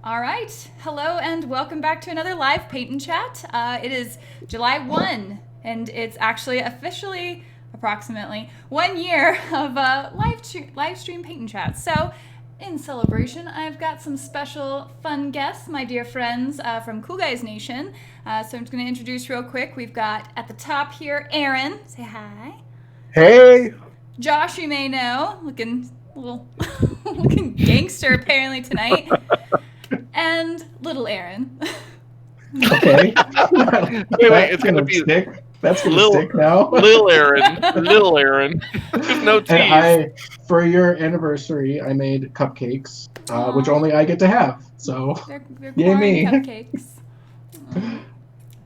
All right. Hello and welcome back to another live Paint and Chat. It is July 1, and it's actually officially approximately 1 year of live stream Paint and Chat. So, in celebration, I've got some special fun guests, my dear friends from Cool Guys Nation. So I'm just going to introduce real quick. We've got at the top here Aaron. Say hi. Hey. Josh, you may know, looking a little looking gangster apparently tonight. And little Aaron. Okay. Wait, it's gonna be stick. That's gonna stick now. Lil Aaron. There's no tease. And for your anniversary, I made cupcakes, which only I get to have. So, they're yay me. Cupcakes.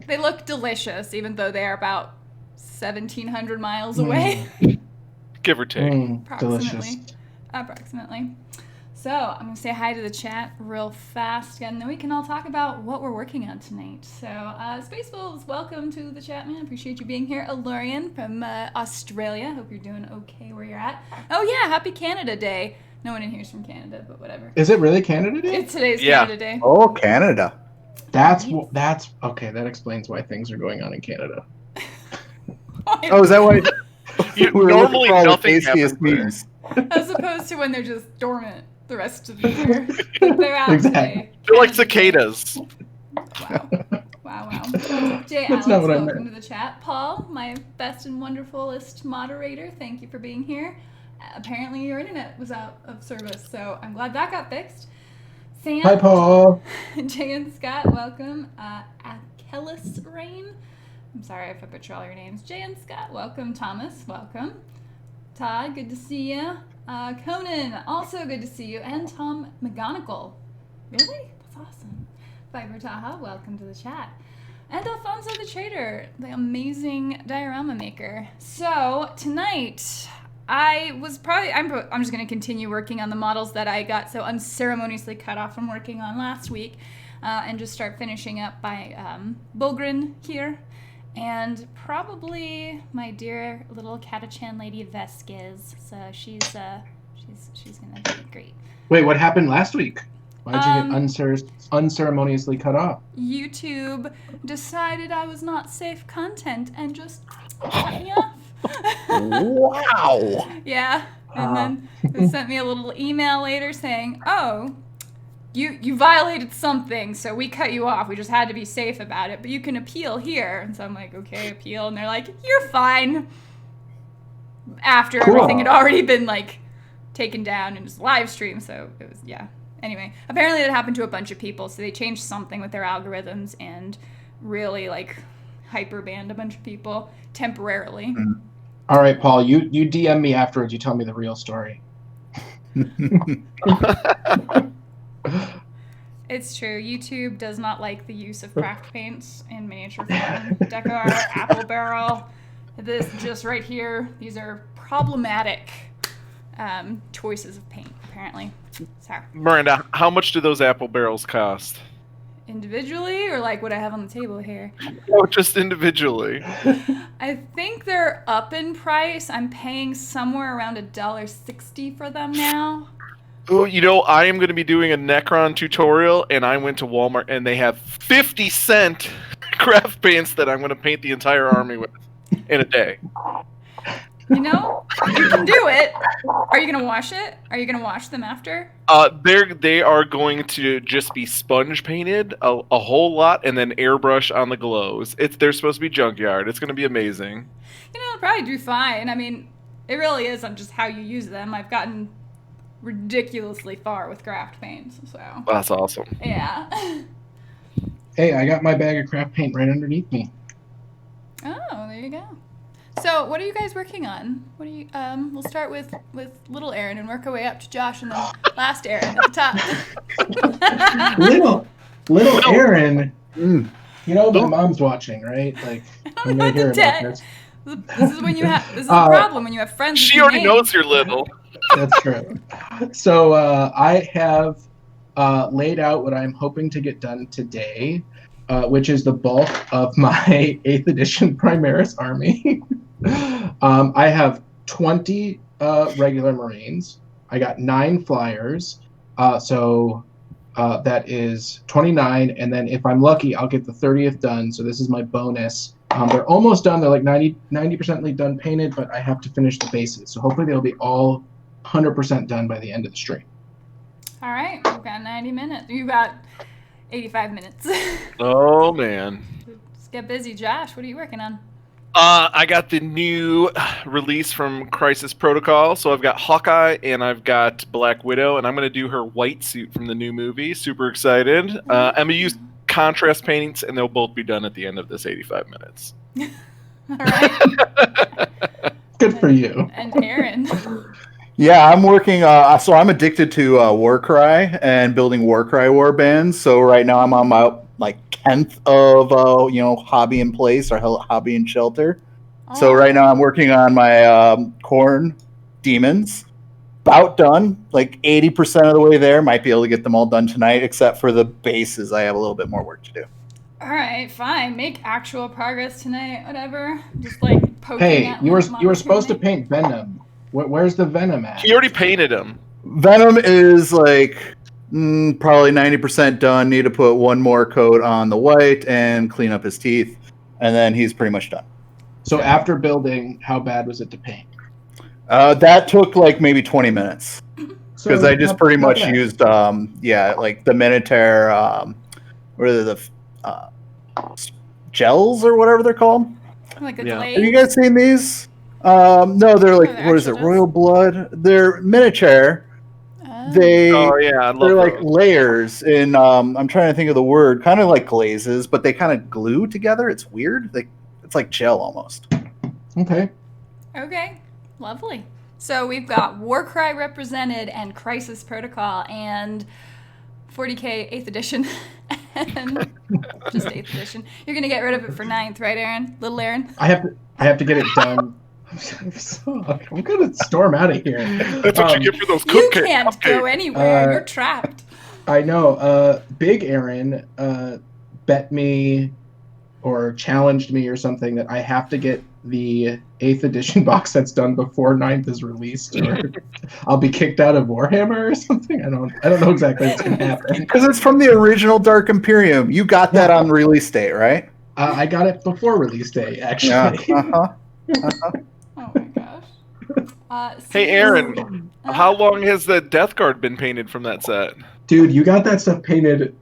They look delicious, even though they are about 1,700 miles away. Give or take. Delicious. Approximately. So I'm going to say hi to the chat real fast, and then we can all talk about what we're working on tonight. So Space Wolves, welcome to the chat, man. Appreciate you being here. Alurian from Australia. Hope you're doing okay where you're at. Oh, yeah, happy Canada Day. No one in here is from Canada, but whatever. Is it really Canada Day? Today's Canada Day. Oh, Canada. That's okay. That explains why things are going on in Canada. Oh, is that why? Normally nothing happens. As opposed to when they're just dormant the rest of the year. They're out Exactly. They're like cicadas. Wow. Jay That's Alex, not what I welcome meant. to the chat. Paul, my best and wonderfulest moderator, thank you for being here. Apparently your internet was out of service, so I'm glad that got fixed. Sam. Hi, Paul. Jay and Scott, welcome. Achilles Rain. I'm sorry if I butcher all your names. Jay and Scott, welcome. Thomas, welcome. Todd, good to see you. Conan, also good to see you. And Tom McGonigal. Really? That's awesome. Viber Taha, welcome to the chat. And Alfonso the Trader, the amazing diorama maker. So, tonight, I'm just going to continue working on the models that I got so unceremoniously cut off from working on last week. And just start finishing up by Bulgrin here. And probably my dear little Catachan lady Vesquez. So she's gonna be great. Wait, what happened last week? Why'd you get unceremoniously cut off? YouTube decided I was not safe content and just cut me off. Wow. Yeah, and then they sent me a little email later saying, "Oh, you violated something, so we cut you off. We just had to be safe about it, but you can appeal here." And so I'm like, okay, appeal. And they're like, you're fine. After everything had already been, taken down and just live streamed, so it was, yeah. Anyway, apparently that happened to a bunch of people, so they changed something with their algorithms and really, hyper banned a bunch of people temporarily. All right, Paul, you DM me afterwards. You tell me the real story. It's true. YouTube does not like the use of craft paints in miniature form. Deco art, apple barrel, this just right here. These are problematic choices of paint, apparently. So, Miranda, how much do those apple barrels cost? individually, or what I have on the table here? Oh, just individually. I think they're up in price. I'm paying somewhere around $1.60 for them now. Oh, I am going to be doing a Necron tutorial, and I went to Walmart, and they have 50-cent craft paints that I'm going to paint the entire army with in a day. You can do it. Are you going to wash it? Are you going to wash them after? They are going to just be sponge painted a whole lot, and then airbrush on the glows. They're supposed to be junkyard. It's going to be amazing. It'll probably do fine. I mean, it really is on just how you use them. I've gotten ridiculously far with craft paints, so That's awesome. yeah. Hey, I got my bag of craft paint right underneath me. Oh, there you go. So what are you guys working on? What are you we'll start with little Aaron and work our way up to Josh and then last Aaron at the top. little Aaron. My mom's watching, right? I'm gonna hear about this. This is when you have this is a problem when you have friends. She already knows you're little. That's true. So I have laid out what I'm hoping to get done today, which is the bulk of my 8th edition Primaris army. I have 20 regular Marines. I got 9 flyers. So that is 29, and then if I'm lucky, I'll get the 30th done. So this is my bonus. They're almost done. They're like 90% done painted, but I have to finish the bases. So hopefully they'll be all 100% done by the end of the stream. All right, we've got 90 minutes. You've got 85 minutes. Oh man. Let's get busy. Josh, what are you working on? I got the new release from Crisis Protocol. So I've got Hawkeye and I've got Black Widow, and I'm going to do her white suit from the new movie. Super excited. I'm going to use contrast paintings, and they'll both be done at the end of this 85 minutes. All right. Good for you. And Aaron. Yeah, I'm working. So I'm addicted to Warcry and building Warcry warbands. So right now I'm on my 10th of hobby in place or hobby in shelter. So right now I'm working on my corn demons. About done, like 80% of the way there. Might be able to get them all done tonight, except for the bases. I have a little bit more work to do. All right, fine. Make actual progress tonight. Whatever. Just like poking. Hey, at you one were supposed to opportunity. paint Venom. Where's the Venom at? He already painted him. Venom is like probably 90% done. Need to put one more coat on the white and clean up his teeth, and then he's pretty much done. So after building, how bad was it to paint? That took like maybe 20 minutes because I just pretty much bad. used like the Minotaur, what are the gels or whatever they're called. Like a Yeah. glaze. Have you guys seen these? No, they're like they're what is it? actual Royal Blood. They're miniature. Oh. Oh yeah, I love They're like those. layers in. I'm trying to think of the word. Kind of like glazes, but they kind of glue together. It's weird. It's like gel almost. Okay. Okay, lovely. So we've got Warcry represented and Crisis Protocol and 40K 8th edition and just 8th edition. You're gonna get rid of it for 9th, right, Aaron? Little Aaron? I have to get it done. I'm gonna storm out of here. That's what you get for those You cupcakes. can't go anywhere. You're trapped. I know. Big Aaron bet me or challenged me or something that I have to get the 8th edition box sets done before 9th is released, or I'll be kicked out of Warhammer or something. I don't know exactly what's gonna happen. Because it's from the original Dark Imperium. You got that on release date, right? I got it before release day, actually. Yeah. Oh my gosh. Hey Aaron, how long has the Death Guard been painted from that set? Dude, you got that stuff painted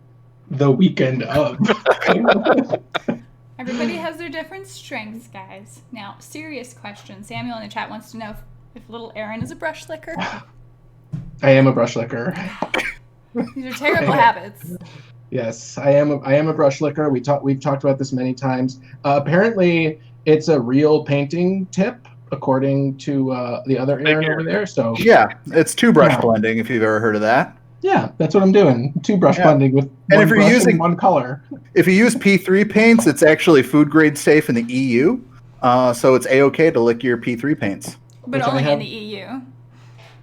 the weekend of. Everybody has their different strengths, guys. Now, serious question. Samuel in the chat wants to know if little Aaron is a brush licker. I am a brush licker. These are terrible habits. Yes, I am a brush licker. We've talked about this many times. Apparently, it's a real painting tip, according to the other Aaron over there. So Yeah, it's two brush blending. If you've ever heard of that. yeah, that's what I'm doing. 2 brush blending with one if you're brush using- and one color. If you use P3 paints, it's actually food grade safe in the EU. So it's a-okay to lick your P3 paints. But Which I only in have- the EU.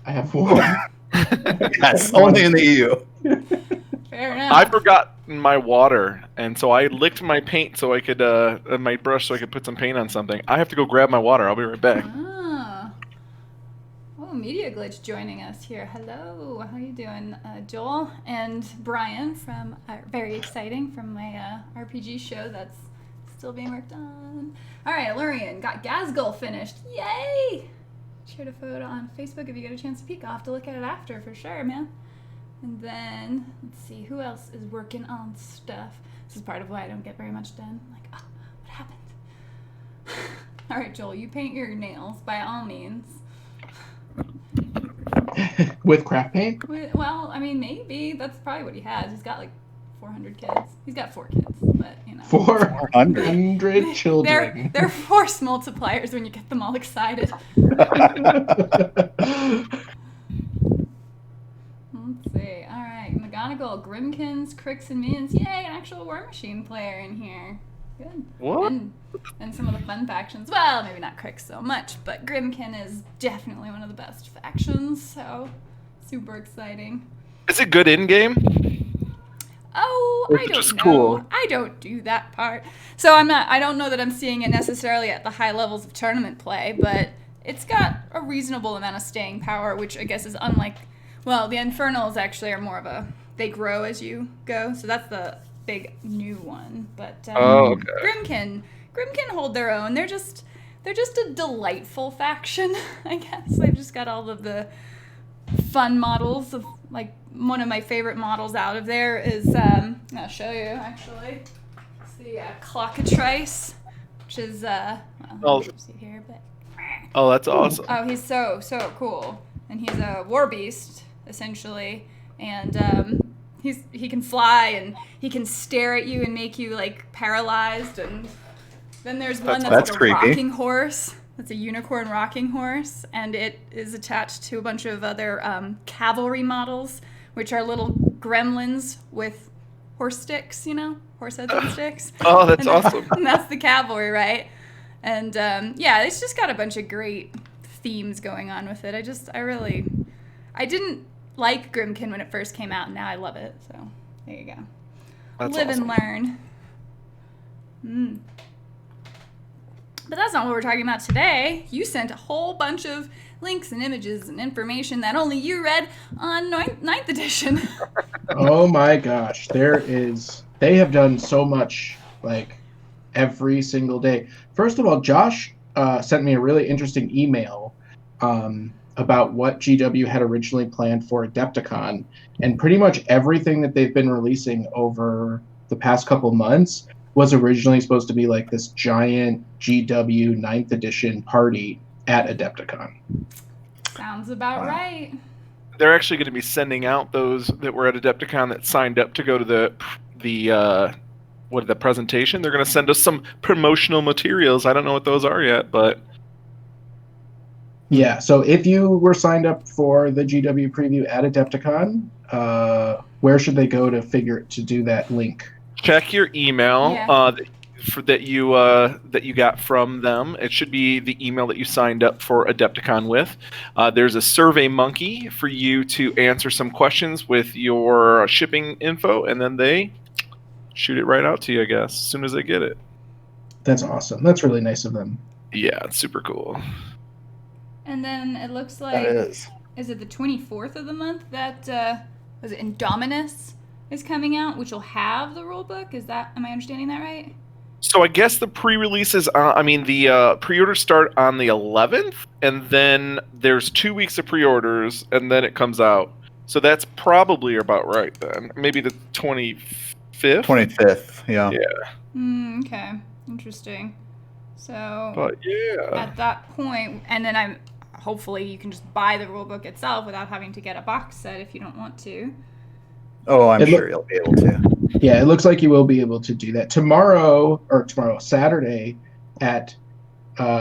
I have one. Yes, only in the EU. Fair enough. I forgot my water, and so I licked my paint so I could my brush so I could put some paint on something. I have to go grab my water. I'll be right back. Ah. Oh, Media Glitch joining us here. Hello, how you doing, Joel and Brian from very exciting from my RPG show that's still being worked on. All right, Lurian got Gazgul finished. Yay! Shared a photo on Facebook if you get a chance to peek. I'll have to look at it after for sure, man. And then let's see who else is working on stuff. This is part of why I don't get very much done. I'm like, oh, what happened? All right, Joel, you paint your nails by all means. With craft paint? Well, I mean, maybe that's probably what he has. He's got like 400 kids. He's got 4 kids, but you know. 400 children. They're force multipliers when you get them all excited. Let's see. All right, McGonagall, Grimkins, Cricks, and Minions. Yay, an actual War Machine player in here. Good. What? And some of the fun factions. Well, maybe not Cricks so much, but Grimkin is definitely one of the best factions, so super exciting. Is it good in game? Oh, Or I is it don't just know. cool? I don't do that part. So I don't know that I'm seeing it necessarily at the high levels of tournament play, but it's got a reasonable amount of staying power, which I guess is unlike, well, the Infernals actually are more of a they grow as you go. So that's the big new one. But Okay. Grim can hold their own. They're just a delightful faction, I guess. They've just got all of the fun models of, like, one of my favorite models out of there is I'll show you actually. It's the Clockatrice, which is Oh. see here, but Oh, that's awesome. oh, he's so cool, and he's a war beast essentially, and he can fly and he can stare at you and make you like paralyzed, and then there's one that's like a creepy. rocking horse. That's a unicorn rocking horse, and it is attached to a bunch of other cavalry models, which are little gremlins with horse sticks, horse heads and sticks. Oh, that's awesome. And that's the cavalry, right? And yeah, it's just got a bunch of great themes going on with it. I didn't like Grimkin when it first came out, and now I love it. So there you go. That's Live awesome. and learn. But that's not what we're talking about today. You sent a whole bunch of links and images and information that only you read on 9th edition. Oh my gosh, they have done so much, like, every single day. First of all, Josh sent me a really interesting email about what GW had originally planned for Adepticon, and pretty much everything that they've been releasing over the past couple months was originally supposed to be like this giant GW 9th edition party at Adepticon. Sounds about right. They're actually going to be sending out those that were at Adepticon that signed up to go to the presentation. They're going to send us some promotional materials. I don't know what those are yet, but Yeah, so if you were signed up for the GW preview at Adepticon, where should they go to do that link? check your email Yeah. that you got from them. It should be the email that you signed up for Adepticon with. There's a Survey Monkey for you to answer some questions with your shipping info, and then they shoot it right out to you, I guess, as soon as they get it. That's awesome. That's really nice of them. Yeah, it's super cool. And then it looks like, That is. is it the 24th of the month that, was it Indominus is coming out, which will have the rule book? Am I understanding that right? So I guess the pre-releases, the pre-orders start on the 11th, and then there's 2 weeks of pre-orders, and then it comes out. So that's probably about right then. Maybe the 25th? 25th, yeah. Yeah. Okay. Interesting. So But yeah. at that point, and then hopefully you can just buy the rule book itself without having to get a box set if you don't want to. Oh, I'm sure you'll be able to. Yeah, it looks like you will be able to do that. Saturday at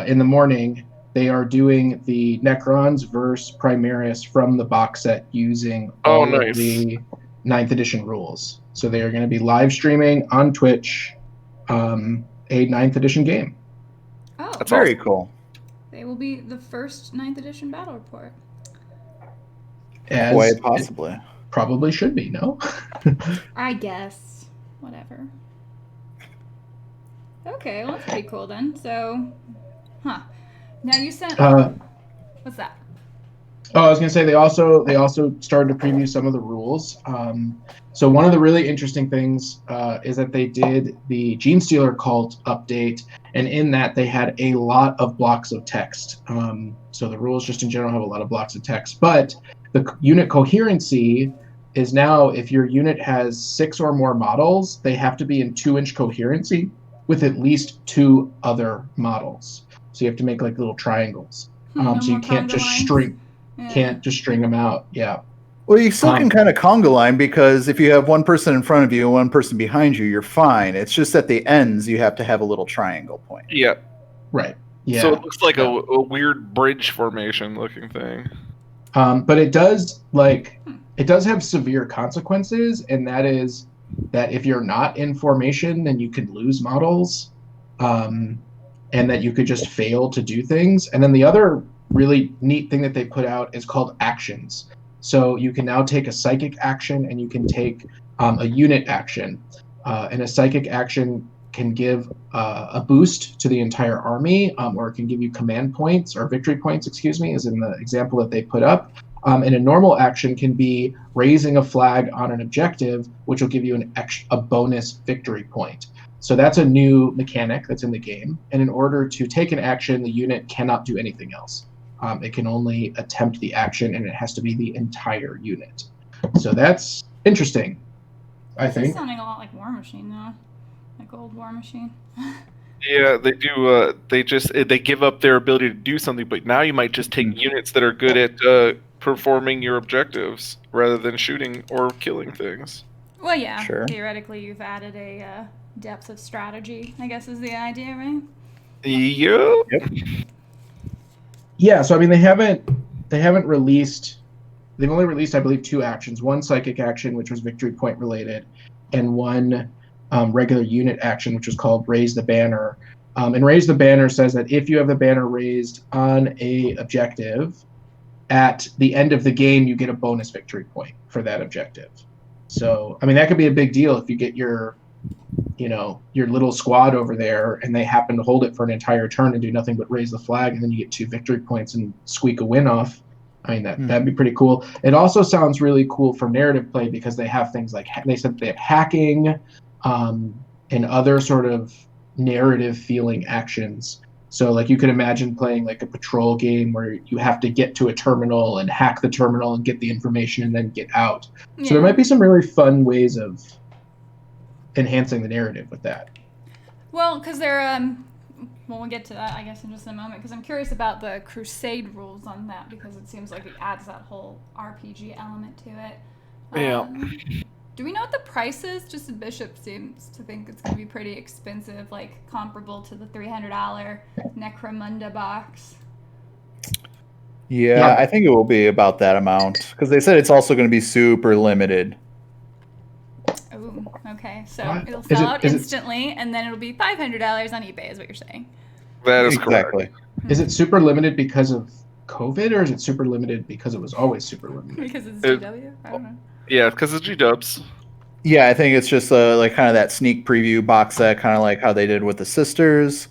in the morning, they are doing the Necrons versus Primaris from the box set using all of the 9th edition rules. So they are going to be live streaming on Twitch a 9th edition game. Oh, That's Very cool. they will be the first 9th edition battle report. As Quite it possibly. probably should be, no? I guess. Whatever. Okay, well that's pretty cool then. So, now you sent. What's that? Oh, I was going to say they also started to preview some of the rules. So one of the really interesting things is that they did the Gene Stealer cult update, and in that they had a lot of blocks of text. So the rules just in general have a lot of blocks of text, but the unit coherency is now, if your unit has 6 or more models, they have to be in 2-inch coherency with at least 2 other models. So you have to make like little triangles. No So you more can't conga just lines? string them out. Yeah. Well, you still can kind of conga line, because if you have one person in front of you and one person behind you, you're fine. It's just at the ends you have to have a little triangle point. Yeah. Right. Yeah. So it looks like a weird bridge formation looking thing. But it does have severe consequences, and that is that if you're not in formation, then you could lose models, and that you could just fail to do things. And then the other really neat thing that they put out is called actions. So you can now take a psychic action, and you can take a unit action, and a psychic action can give a boost to the entire army, or it can give you command points or victory points, as in the example that they put up. And a normal action can be raising a flag on an objective, which will give you a bonus victory point. So that's a new mechanic that's in the game. And in order to take an action, the unit cannot do anything else. It can only attempt the action, and it has to be the entire unit. So that's interesting, I This is think. sounding a lot like War Machine now, like old War Machine. Yeah, they do. They give up their ability to do something, but now you might just take units that are good at performing your objectives rather than shooting or killing things. Well, yeah. Sure. Theoretically, you've added a depth of strategy, I guess is the idea, right? Yep. Yeah, so I mean they haven't released. They've only released, I believe, 2 actions. One psychic action, which was victory point related, and one regular unit action, which was called Raise the Banner. And Raise the Banner says that if you have the banner raised on a objective, at the end of the game, you get a bonus victory point for that objective. So, I mean, that could be a big deal if you get your little squad over there and they happen to hold it for an entire turn and do nothing but raise the flag, and then you get 2 victory points and squeak a win off. I mean, that'd be pretty cool. It also sounds really cool for narrative play because they have things like, they said they have hacking and other sort of narrative feeling actions. So like you could imagine playing like a patrol game where you have to get to a terminal and hack the terminal and get the information and then get out. Yeah. So there might be some really fun ways of enhancing the narrative with that. Well, because they're well, we'll get to that, I guess, in just a moment, because I'm curious about the Crusade rules on that, because it seems like it adds that whole RPG element to it. Yeah. Do we know what the price is? Just the Bishop seems to think it's going to be pretty expensive, like comparable to the $300 Necromunda box. Yeah, I think it will be about that amount because they said it's also going to be super limited. Ooh, okay. So What? it'll Is sell it- out is it- instantly, and then it'll be $500 on eBay, is what you're saying. That is Exactly. correct. Is it super limited because of COVID, or is it super limited because it was always super limited? Because it's It- GW? I don't know. Yeah, because it's G-dubs. Yeah, I think it's just like kind of that sneak preview box set, kind of like how they did with the Sisters.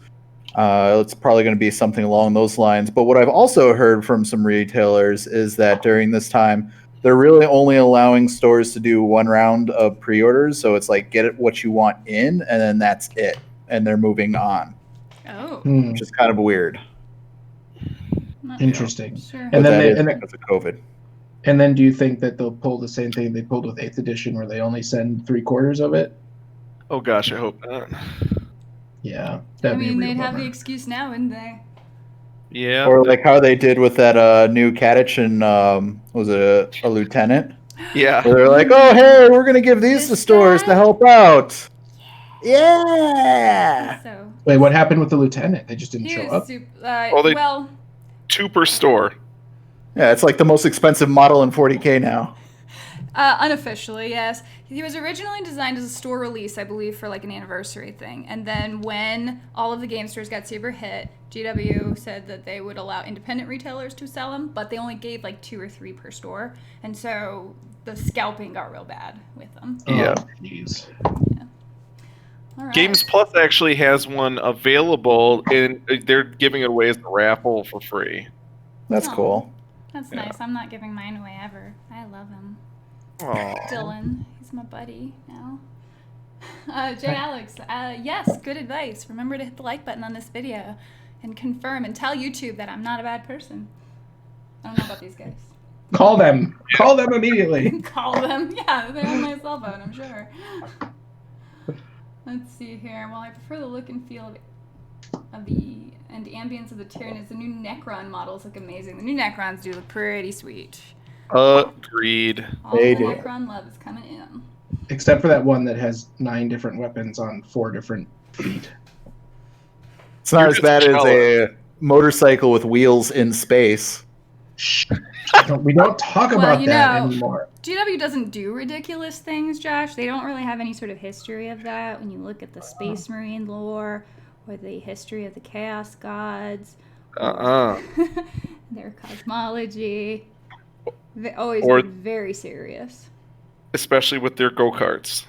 It's probably going to be something along those lines. But what I've also heard from some retailers is that during this time, they're really only allowing stores to do 1 round of pre-orders. So it's like get it what you want in, and then that's it. And they're moving on, Oh. Hmm, which is kind of weird. Not interesting. sure. And But then that they- is and then- because of COVID. And then do you think that they'll pull the same thing they pulled with 8th edition, where they only send 3/4 of it? Oh gosh, I hope not. Yeah, I that'd be a mean, real they'd have the bummer. excuse now, wouldn't they? Yeah. Or like how they did with that new Kadich and was it a lieutenant? Yeah. Where they're like, oh, hey, we're going to give these to This stores guy? to help out. Yeah. So Wait, what happened with the lieutenant? They just didn't he show was up? super. they- Well, 2 per store. Yeah, it's like the most expensive model in 40K now. unofficially, yes. He was originally designed as a store release, I believe, for like an anniversary thing. And then when all of the game stores got super hit, GW said that they would allow independent retailers to sell them, but they only gave like 2 or 3 per store. And so the scalping got real bad with them. Yeah. Oh, jeez. All right. Games Plus actually has one available, and they're giving it away as a raffle for free. That's Oh. cool. That's Yeah. nice. I'm not giving mine away ever. I love him. Aw. Dylan, he's my buddy now. Jay Alex, yes, good advice. Remember to hit the like button on this video and confirm and tell YouTube that I'm not a bad person. I don't know about these guys. Call them. Call them immediately. Call them. Yeah, they're on my cell phone, I'm sure. Let's see here. Well, I prefer the look and feel of the and ambience of the Tyranids. The new Necron models look amazing. The new Necrons do look pretty sweet. Agreed. All They the do. Necron love is coming in. Except for that one that has 9 different weapons on 4 different feet. It's not You're as just bad as jealous. a motorcycle with wheels in space. Shh. We don't talk Well, about you that know- anymore. GW doesn't do ridiculous things, Josh. They don't really have any sort of history of that when you look at the Space Marine lore or the history of the Chaos Gods, their cosmology. They've always Or- been very serious. Especially with their go-karts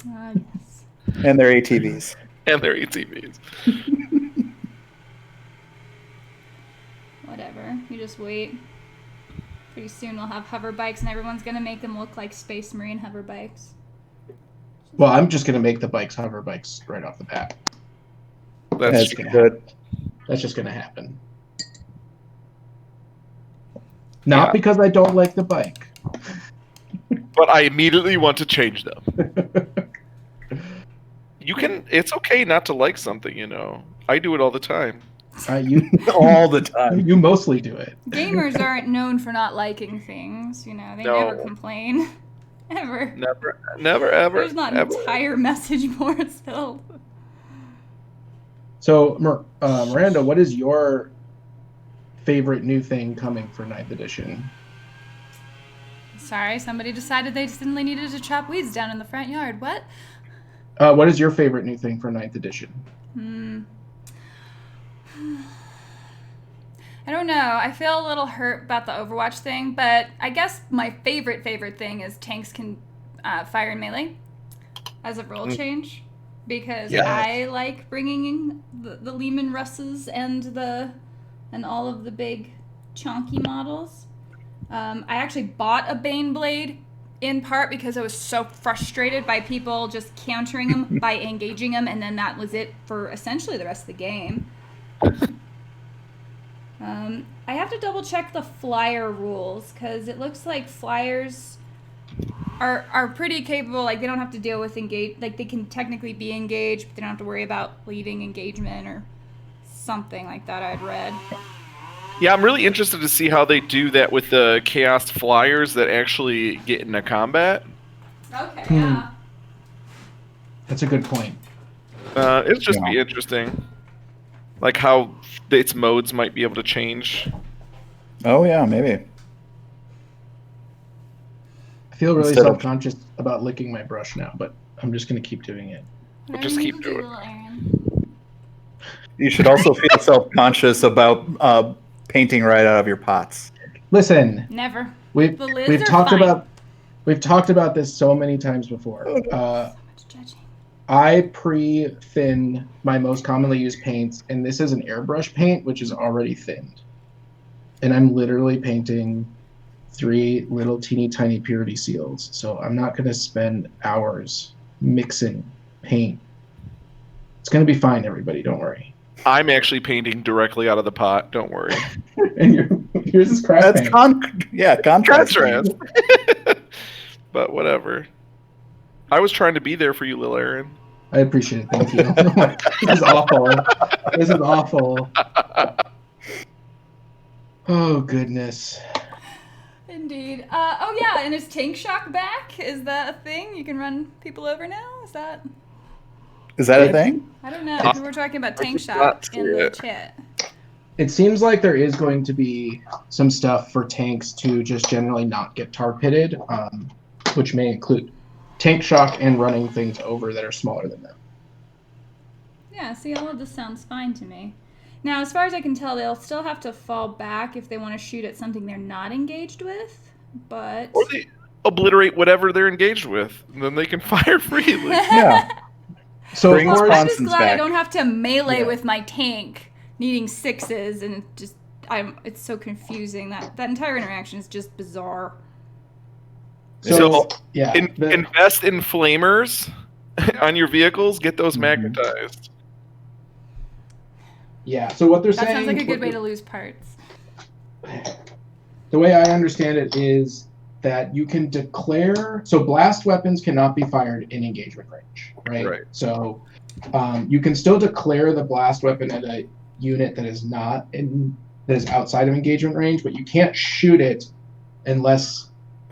Yes. And their ATVs. and their ATVs. Whatever. You just wait. Pretty soon we'll have hover bikes, and everyone's gonna make them look like Space Marine hover bikes. Well, I'm just gonna make the bikes hover bikes right off the bat. That's gonna good. happen. That's just gonna happen. Not because I don't like the bike. But I immediately want to change them. It's okay not to like something, you know. I do it all the time. You All the time. You mostly do it. Gamers aren't known for not liking things, you know. They No. never complain. Ever. Never, ever. There's not an ever. entire message boards filled. So, Miranda, what is your favorite new thing coming for 9th edition? Sorry, somebody decided they suddenly needed to chop weeds down in the front yard. What? What is your favorite new thing for 9th edition? I don't know. I feel a little hurt about the Overwatch thing, but I guess my favorite thing is tanks can fire in melee as a rule change, because Yes. I like bringing in the Lehman Russes and all of the big chonky models. I actually bought a Bane Blade in part because I was so frustrated by people just countering them by engaging them, and then that was it for essentially the rest of the game. I have to double check the flyer rules, because it looks like flyers are pretty capable. Like, they don't have to deal with like, they can technically be engaged, but they don't have to worry about leaving engagement or something like that I'd read. Yeah, I'm really interested to see how they do that with the Chaos Flyers that actually get into combat. Okay, yeah. That's a good point. It's just be interesting. Like how its modes might be able to change. Oh yeah, maybe. I feel really Instead of- self-conscious about licking my brush now, but I'm just going to keep doing it. We'll just keep doing it. Little Aaron. You should also feel self-conscious about painting right out of your pots. Listen, Never. we've The lids we've are talked fine. we've talked about this so many times before. So much judging. I pre-thin my most commonly used paints, and this is an airbrush paint, which is already thinned. And I'm literally painting 3 little teeny tiny purity seals. So I'm not going to spend hours mixing paint. It's going to be fine, everybody. Don't worry. I'm actually painting directly out of the pot. Don't worry. And yours is craft That's paint. contrast. Contrast. But whatever. I was trying to be there for you, Lil Aaron. I appreciate it. Thank you. This is awful. This is awful. Oh, goodness. Indeed. Oh yeah, and is Tank Shock back? Is that a thing? You can run people over now? Is that? A thing? I don't know. We were talking about Tank did Shock not in see the it. chat. It seems like there is going to be some stuff for tanks to just generally not get tar pitted, which may include tank shock and running things over that are smaller than them. Yeah, see, all of this sounds fine to me. Now, as far as I can tell, they'll still have to fall back if they want to shoot at something they're not engaged with, but... Or they obliterate whatever they're engaged with, and then they can fire freely. Yeah. So Bring of Well, course, I'm just Swanson's glad I back. don't have to melee Yeah. with my tank, needing 6s, and it's so confusing. That entire interaction is just bizarre. So, yeah, invest in flamers on your vehicles. Get those magnetized. yeah. So what they're That saying, sounds like a good way to lose parts. the way I understand it is that you can declare, so blast weapons cannot be fired in engagement range, right? Right. So you can still declare the blast weapon at a unit that is outside of engagement range, but you can't shoot it unless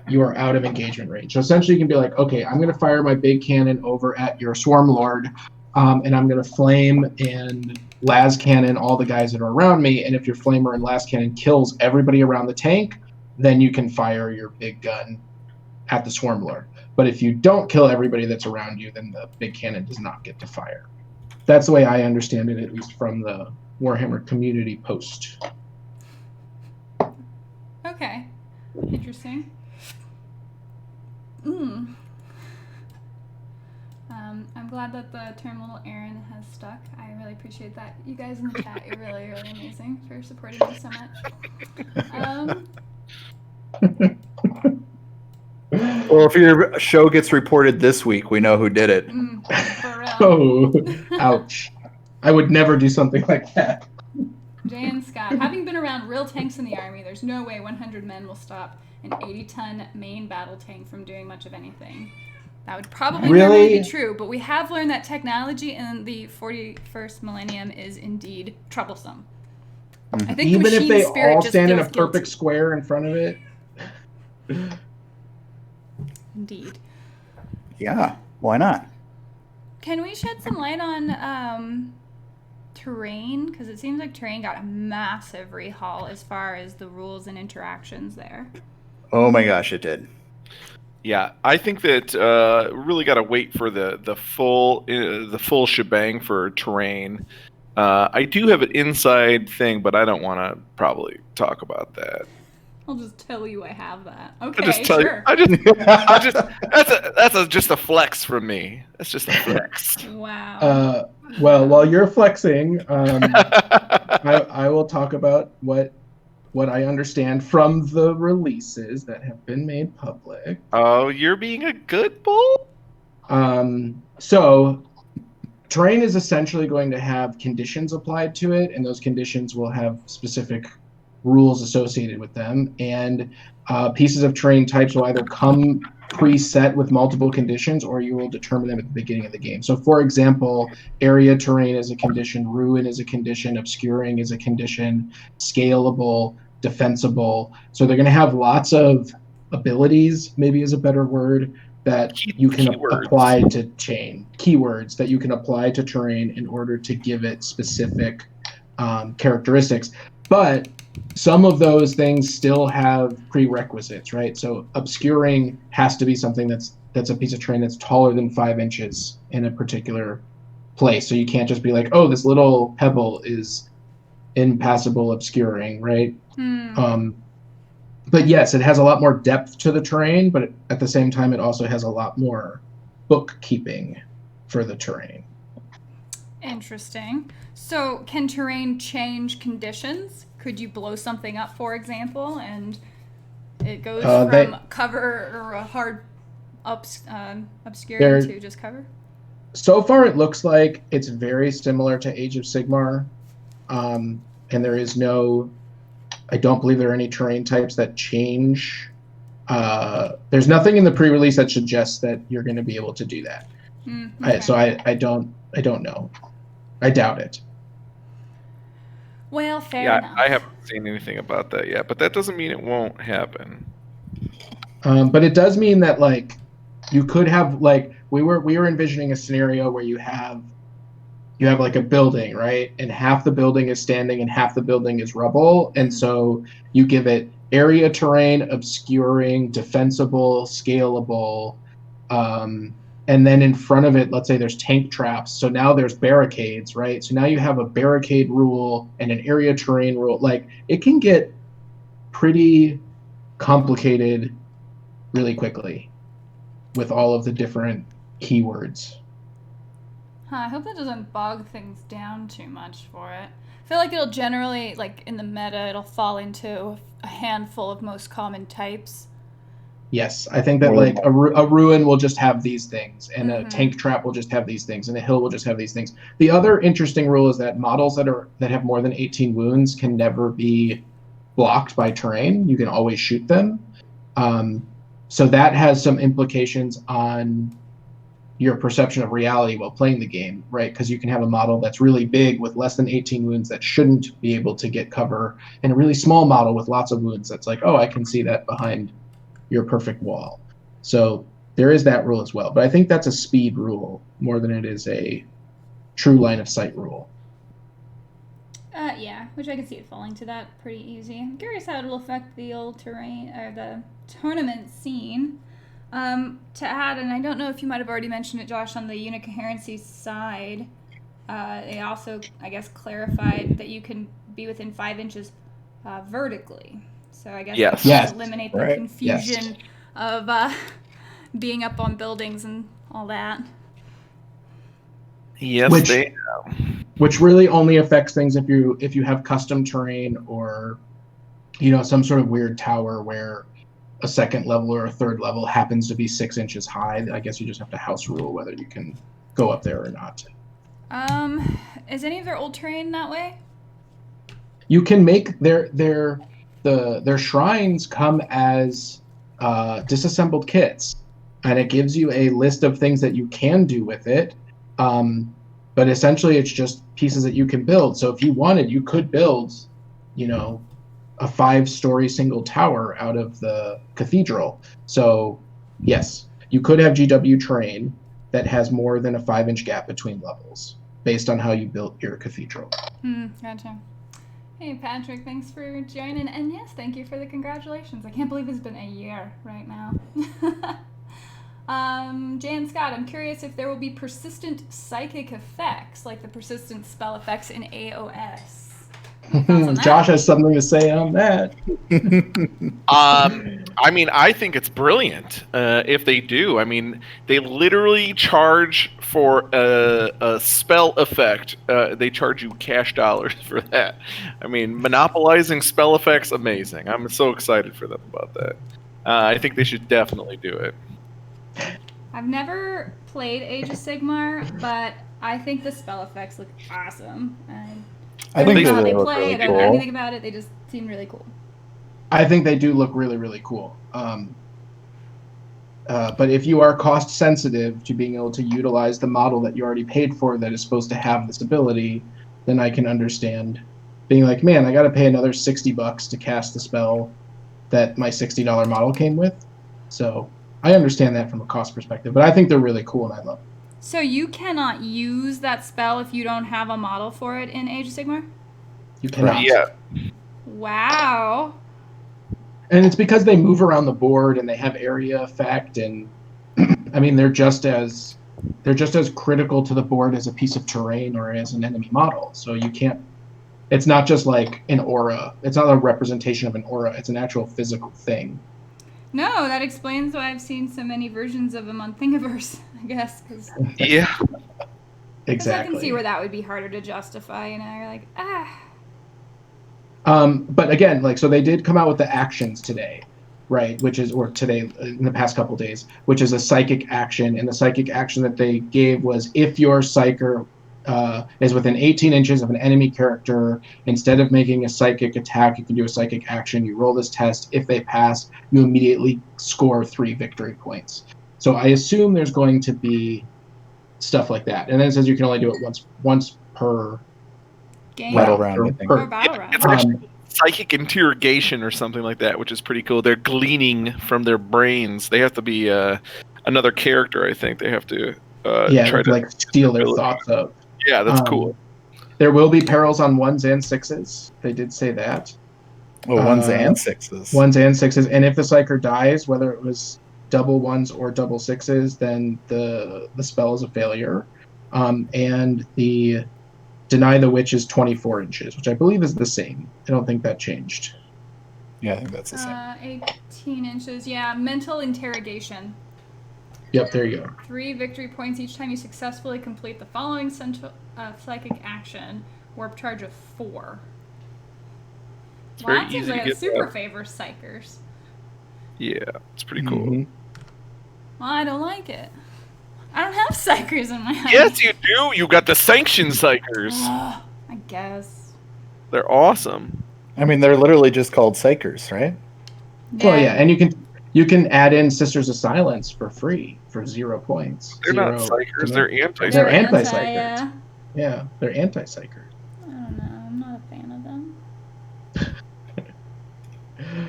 you are out of engagement range. So essentially you can be like, okay, I'm going to fire my big cannon over at your swarm lord, and I'm going to flame and las cannon all the guys that are around me, and if your flamer and las cannon kills everybody around the tank, then you can fire your big gun at the swarm lord. But if you don't kill everybody that's around you, then the big cannon does not get to fire. That's the way I understand it, at least from the Warhammer community post. Okay. Interesting. I'm glad that the term Little Aaron has stuck. I really appreciate that. You guys in the chat, you're really, really amazing for supporting me so much. Well, if your show gets reported this week, we know who did it. For real. Oh, ouch. I would never do something like that. Jay and Scott, having been around real tanks in the Army, there's no way 100 men will stop an 80-ton main battle tank from doing much of anything. That would probably normally be true, but we have learned that technology in the 41st millennium is indeed troublesome. I think Even if they all just stand in a feels perfect guilty. square in front of it. Indeed. Yeah, why not? Can we shed some light on terrain? Because it seems like terrain got a massive rehaul as far as the rules and interactions there. Oh my gosh, it did. Yeah, I think that really got to wait for the full shebang for terrain. I do have an inside thing, but I don't want to probably talk about that. I'll just tell you I have that. Okay, I just tell sure. that's just a flex from me. That's just a flex. Wow. Well, while you're flexing, I will talk about what I understand from the releases that have been made public. Oh, you're being a good bull? So terrain is essentially going to have conditions applied to it, and those conditions will have specific rules associated with them. And pieces of terrain types will either come preset with multiple conditions, or you will determine them at the beginning of the game. So, for example, area terrain is a condition, ruin is a condition, obscuring is a condition, scalable, defensible. So they're going to have lots of abilities, maybe is a better word, that you can apply to chain. Keywords that you can apply to terrain in order to give it specific characteristics. But some of those things still have prerequisites, right? So obscuring has to be something that's a piece of terrain that's taller than 5 inches in a particular place. So you can't just be like, oh, this little pebble is impassable obscuring, right? But yes, it has a lot more depth to the terrain, but at the same time, it also has a lot more bookkeeping for the terrain. Interesting. So can terrain change conditions? Could you blow something up, for example, and it goes from cover or a hard obscuring to just cover? So far, it looks like it's very similar to Age of Sigmar, and there is no... I don't believe there are any terrain types that change. There's nothing in the pre-release that suggests that you're going to be able to do that. Okay. So I don't know. I doubt it. Well, fair enough. I haven't seen anything about that yet, but that doesn't mean it won't happen. But it does mean that, like, you could have, like, we were envisioning a scenario where you have like a building, right? And half the building is standing and half the building is rubble. And so you give it area terrain, obscuring, defensible, scalable, and then in front of it, let's say there's tank traps. So now there's barricades, right? So now you have a barricade rule and an area terrain rule. Like, it can get pretty complicated really quickly with all of the different keywords. I hope that doesn't bog things down too much for it. I feel like it'll generally, like in the meta, it'll fall into a handful of most common types. Yes, I think that like a ruin will just have these things, and a tank trap will just have these things, and a hill will just have these things. The other interesting rule is that models that have more than 18 wounds can never be blocked by terrain. You can always shoot them. So that has some implications on your perception of reality while playing the game, right? Because you can have a model that's really big with less than 18 wounds that shouldn't be able to get cover, and a really small model with lots of wounds that's like, oh, I can see that behind your perfect wall. So there is that rule as well. But I think that's a speed rule more than it is a true line of sight rule. Yeah, which I can see it falling to that pretty easy. I'm curious how it'll affect the old terrain or the tournament scene. To add, and I don't know if you might have already mentioned it, Josh, on the unit coherency side, they also, I guess, clarified that you can be within 5 inches vertically. So I guess yes. Eliminate the confusion of being up on buildings and all that. Yes, which really only affects things if you have custom terrain or some sort of weird tower where a second level or a third level happens to be 6 inches high, I guess you just have to house rule whether you can go up there or not. Is any of their old terrain that way? You can make their shrines come as disassembled kits, and it gives you a list of things that you can do with it. But essentially, it's just pieces that you can build. So if you wanted, you could build, a 5-story single tower out of the cathedral. So yes, you could have GW terrain that has more than a 5-inch gap between levels based on how you built your cathedral. Gotcha. Hey, Patrick, thanks for joining. And yes, thank you for the congratulations. I can't believe it's been a year right now. Jan Scott, I'm curious if there will be persistent psychic effects, like the persistent spell effects in AOS. Josh has something to say on that. I mean, I think it's brilliant if they do. I mean, they literally charge for a spell effect. They charge you cash dollars for that. I mean, monopolizing spell effects, amazing. I'm so excited for them about that. I think they should definitely do it. I've never played Age of Sigmar, but I think the spell effects look awesome. I think how they look play. really I don't know cool. anything about it. They just seem really cool. I think they do look really, really cool. But if you are cost sensitive to being able to utilize the model that you already paid for that is supposed to have this ability, then I can understand being like, man, I got to pay another $60 to cast the spell that my $60 model came with. So I understand that from a cost perspective, but I think they're really cool and I love them. So you cannot use that spell if you don't have a model for it in Age of Sigmar? You cannot. Yeah. Wow. And it's because they move around the board and they have area effect, and I mean they're just as critical to the board as a piece of terrain or as an enemy model. So you can't. It's not just like an aura. It's not a representation of an aura. It's an actual physical thing. No, that explains why I've seen so many versions of them on Thingiverse, I guess. Cause Yeah. Exactly. I can see where that would be harder to justify. You're like, But again, so they did come out with the actions today, right? Today in the past couple days, which is a psychic action. And the psychic action that they gave was if your psyker is within 18 inches of an enemy character, instead of making a psychic attack, you can do a psychic action. You roll this test. If they pass, you immediately score 3 victory points. So I assume there's going to be stuff like that. And then it says you can only do it once per game Battle round, I think. or battle round. It's actually psychic interrogation or something like that, which is pretty cool. They're gleaning from their brains. They have to be another character, I think. They have to try to steal their thoughts of. Yeah, that's cool. There will be perils on 1s and 6s. They did say that. Oh, 1s and 6s. 1s and 6s. And if the psyker dies, whether it was double 1s or double 6s, then the spell is a failure. And the Deny the Witch is 24 inches, which I believe is the same. I don't think that changed. Yeah, I think that's the same. 18 inches. Yeah, mental interrogation. Yep, there you go. 3 victory points each time you successfully complete the following psychic action. Warp charge of 4. It's very That seems easy to like get a super that. favor psychers. Yeah, it's pretty cool. Mhm. Well, I don't like it. I don't have psychers in my house. Yes, you do. You got the sanction psychers. I guess. They're awesome. I mean, they're literally just called psychers, right? Well, yeah, and you can add in Sisters of Silence for free for 0 points. They're not Zero- psychers. They're anti-psychers. They're anti, anti-psychers. Yeah, they're anti-psychers. I don't know. I'm not a fan of them.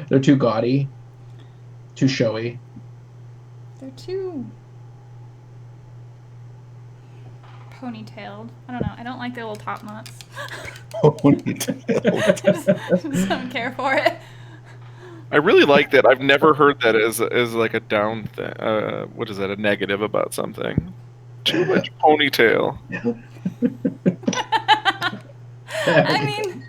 They're too gaudy, too showy. They're too ponytailed. I don't know. I don't like their little top knots. I just don't care for it. I really like that. I've never heard that as like a down thing. What is that? A negative about something? Too much ponytail. I mean,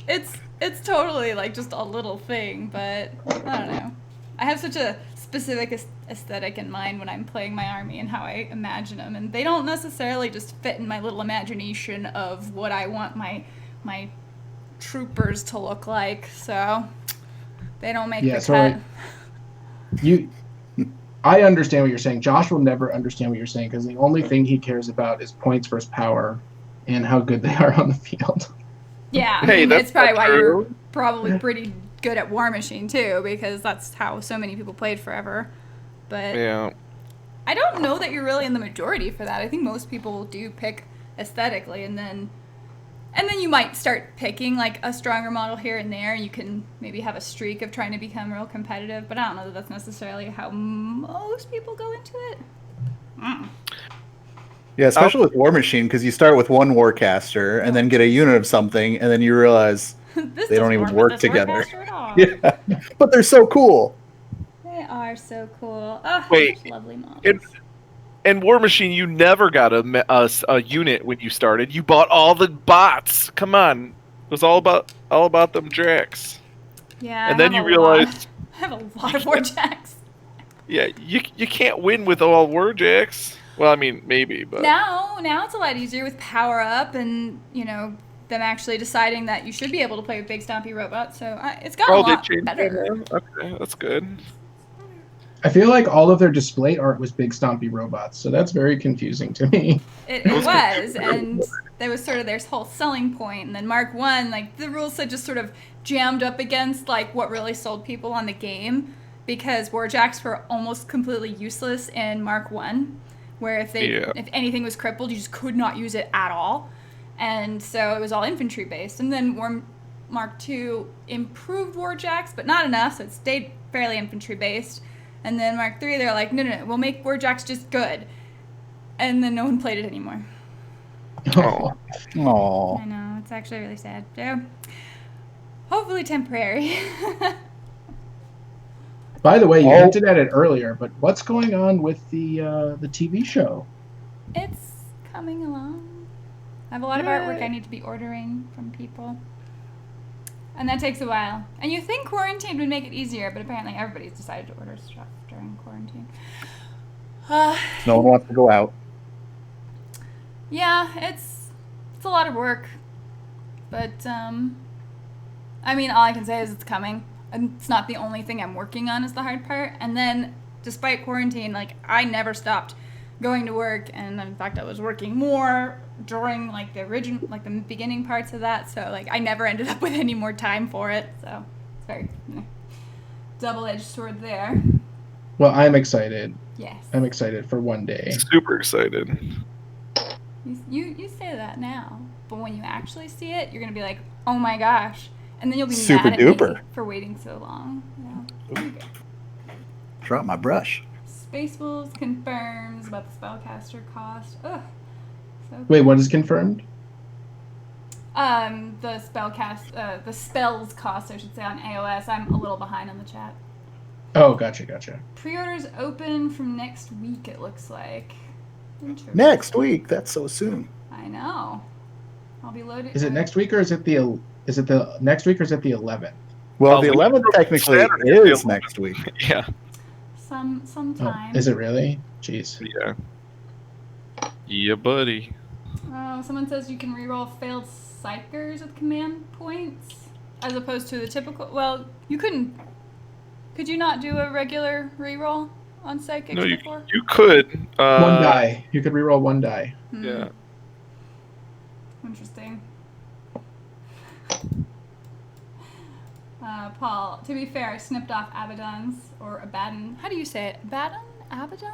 it's totally like just a little thing, but I don't know. I have such a specific aesthetic in mind when I'm playing my army and how I imagine them, and they don't necessarily just fit in my little imagination of what I want my troopers to look like. So They don't make Yeah, the so cut. I understand what you're saying. Josh will never understand what you're saying because the only thing he cares about is points versus power and how good they are on the field. Yeah, I Hey, mean, that's it's probably not why you're true. probably pretty good at War Machine too, because that's how so many people played forever. But Yeah. I don't know that you're really in the majority for that. I think most people do pick aesthetically, and then you might start picking like a stronger model here and there. You can maybe have a streak of trying to become real competitive, but I don't know that that's necessarily how most people go into it. Yeah, especially with War Machine, because you start with one Warcaster and then get a unit of something, and then you realize This they don't doesn't even with work this together. Warcaster at all. Yeah, but they're so cool. They are so cool. Oh, Wait, such lovely models. In War Machine, you never got a unit when you started. You bought all the bots. Come on, it was all about them Drax. Yeah, And then I you have realized, I have a lot of Warjacks. yeah, you can't win with all Warjacks. Well, I mean, maybe, but Now it's a lot easier with power up and them actually deciding that you should be able to play with big stompy robots. So it's gotten a they lot changed better. it now? Okay, that's good. I feel like all of their display art was big stompy robots, so that's very confusing to me. It was, and that was sort of their whole selling point. And then Mark 1, like the rules had just sort of jammed up against like what really sold people on the game, because Warjacks were almost completely useless in Mark 1, where if anything was crippled, you just could not use it at all. And so it was all infantry based. And then Mark 2 improved Warjacks, but not enough, so it stayed fairly infantry based. And then Mark 3, they're like, no, we'll make Warjacks just good. And then no one played it anymore. Oh, Aww. I know, it's actually really sad. So, hopefully temporary. By the way, you hinted at it earlier, but what's going on with the TV show? It's coming along. I have a lot of artwork I need to be ordering from people. And that takes a while. And you think quarantine would make it easier, but apparently everybody's decided to order stuff during quarantine. No one wants to go out. Yeah, it's a lot of work. But, I mean, all I can say is it's coming. And it's not the only thing I'm working on is the hard part. And then, despite quarantine, like, I never stopped going to work. And in fact, I was working more during, like, the beginning parts of that. So, like, I never ended up with any more time for it. So, it's very double-edged sword there. Well, I'm excited. Yes. I'm excited for one day. super excited. You say that now, but when you actually see it, you're gonna be like, oh my gosh, and then you'll be Super mad at duper. me for waiting so long. Yeah. Drop my brush. Spaceballs confirms about the spellcaster cost. Ugh. So Wait, what is confirmed? the the spells cost, I should say, on AOS. I'm a little behind on the chat. Oh, gotcha. Pre-orders open from next week, it looks like. Next week. That's so soon. I know. I'll be loaded. Is it next week or is it the next week or is it the 11th? Well, Oh, the we- 11th technically Saturday, is the 11th. next week. Yeah, sometime. Oh, is it really? Jeez. yeah, buddy. Oh, someone says you can reroll failed psychers with command points, as opposed to the typical. Well, you couldn't. Could you not do a regular reroll on psychics No, you before? could. One die. You could reroll one die. Yeah. Interesting. Paul, to be fair, I snipped off Abaddon's or Abaddon. How do you say it? Abaddon? Abaddon?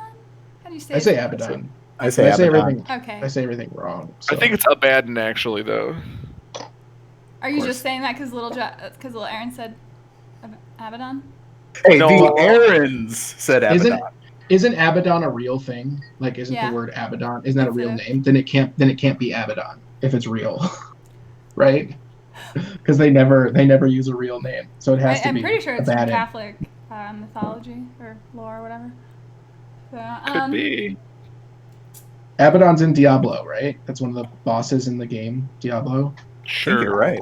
How do you say it? I say Abaddon. I say Abaddon. everything. Okay. I say everything wrong. So. I think it's Abaddon actually, though. Are you course. just saying that because little Aaron said Abaddon? Hey, No. the Aarons said Abaddon. Isn't Abaddon a real thing? Like, isn't Yeah. the word Abaddon? Isn't that a It's real a- name? Then it can't be Abaddon if it's real, right? Because they never use a real name, so it has to I'm be. pretty sure it's from Abaddon. Catholic mythology or lore or whatever. So, Could be. Abaddon's in Diablo, right? That's one of the bosses in the game, Diablo. I think Sure. you're right.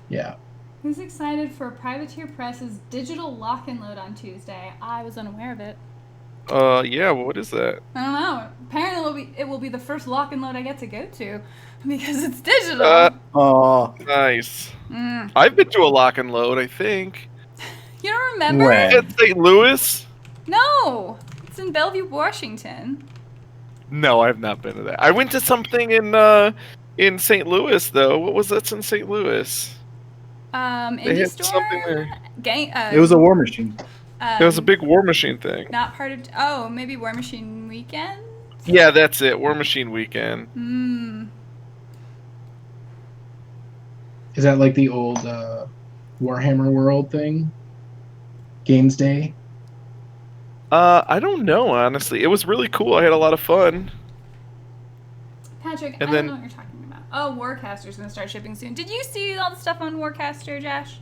Yeah. Who's excited for Privateer Press's digital lock and load on Tuesday? I was unaware of it. Yeah. What is that? I don't know. Apparently, it will be the first lock and load I get to go to because it's digital. Oh, Nice. Mm. I've been to a lock and load, I think. You don't remember? When? At St. Louis? No, it's in Bellevue, Washington. No, I've not been to that. I went to something in St. Louis though. What was that in St. Louis? They Indie had something there. It was a war machine. It was a big War Machine thing. Not part of. Oh, maybe War Machine Weekend. Yeah, that's it. War Machine Weekend. Is that like the old Warhammer World thing? Games Day? I don't know, honestly. It was really cool. I had a lot of fun. Patrick, And I then- don't know what you're talking about. Oh, Warcaster's gonna start shipping soon. Did you see all the stuff on Warcaster, Josh?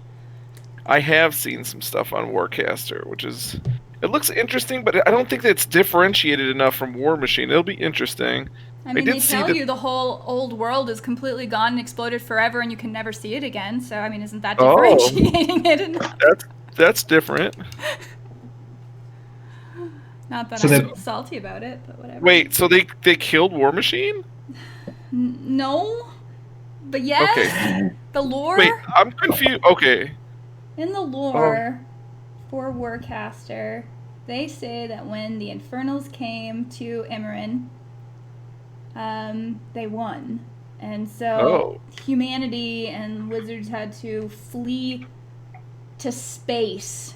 I have seen some stuff on Warcaster, which is... It looks interesting, but I don't think that it's differentiated enough from War Machine. It'll be interesting. I mean, did they see tell that- you the whole old world is completely gone and exploded forever, and you can never see it again. So, I mean, isn't that Oh. differentiating it enough? That's different. Not that So I'm they- salty about it, but whatever. Wait, so they killed War Machine? No, but yes, Okay. the lore. Wait, I'm confused. Okay. In the lore for Warcaster, they say that when the Infernals came to Imran, they won. And so humanity and wizards had to flee to space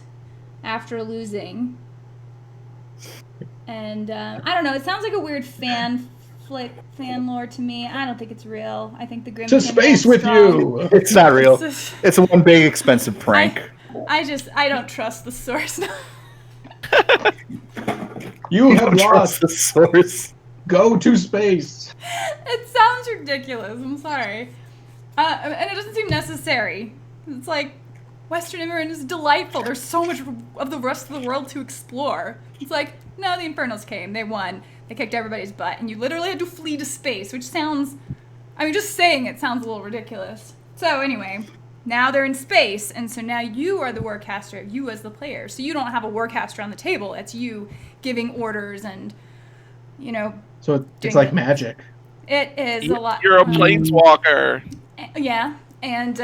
after losing. And I don't know, it sounds like a weird fan lore to me. I don't think it's real. I think the Grim To came space back with strong. you! It's not real. It's just- It's one big expensive prank. I don't trust the source. You You have don't trust lost! the source. Go to space! It sounds ridiculous. I'm sorry. And it doesn't seem necessary. It's like, Western Immigrant is delightful. There's so much of the rest of the world to explore. It's like, no, the Infernals came. They won. They kicked everybody's butt. And you literally had to flee to space, which sounds... I mean, just saying it sounds a little ridiculous. So anyway, now they're in space, and so now you are the Warcaster, you as the player. So you don't have a Warcaster on the table. It's you giving orders and, you know... So it's Doing like it. magic. It is a lot... You're a planeswalker. Yeah, and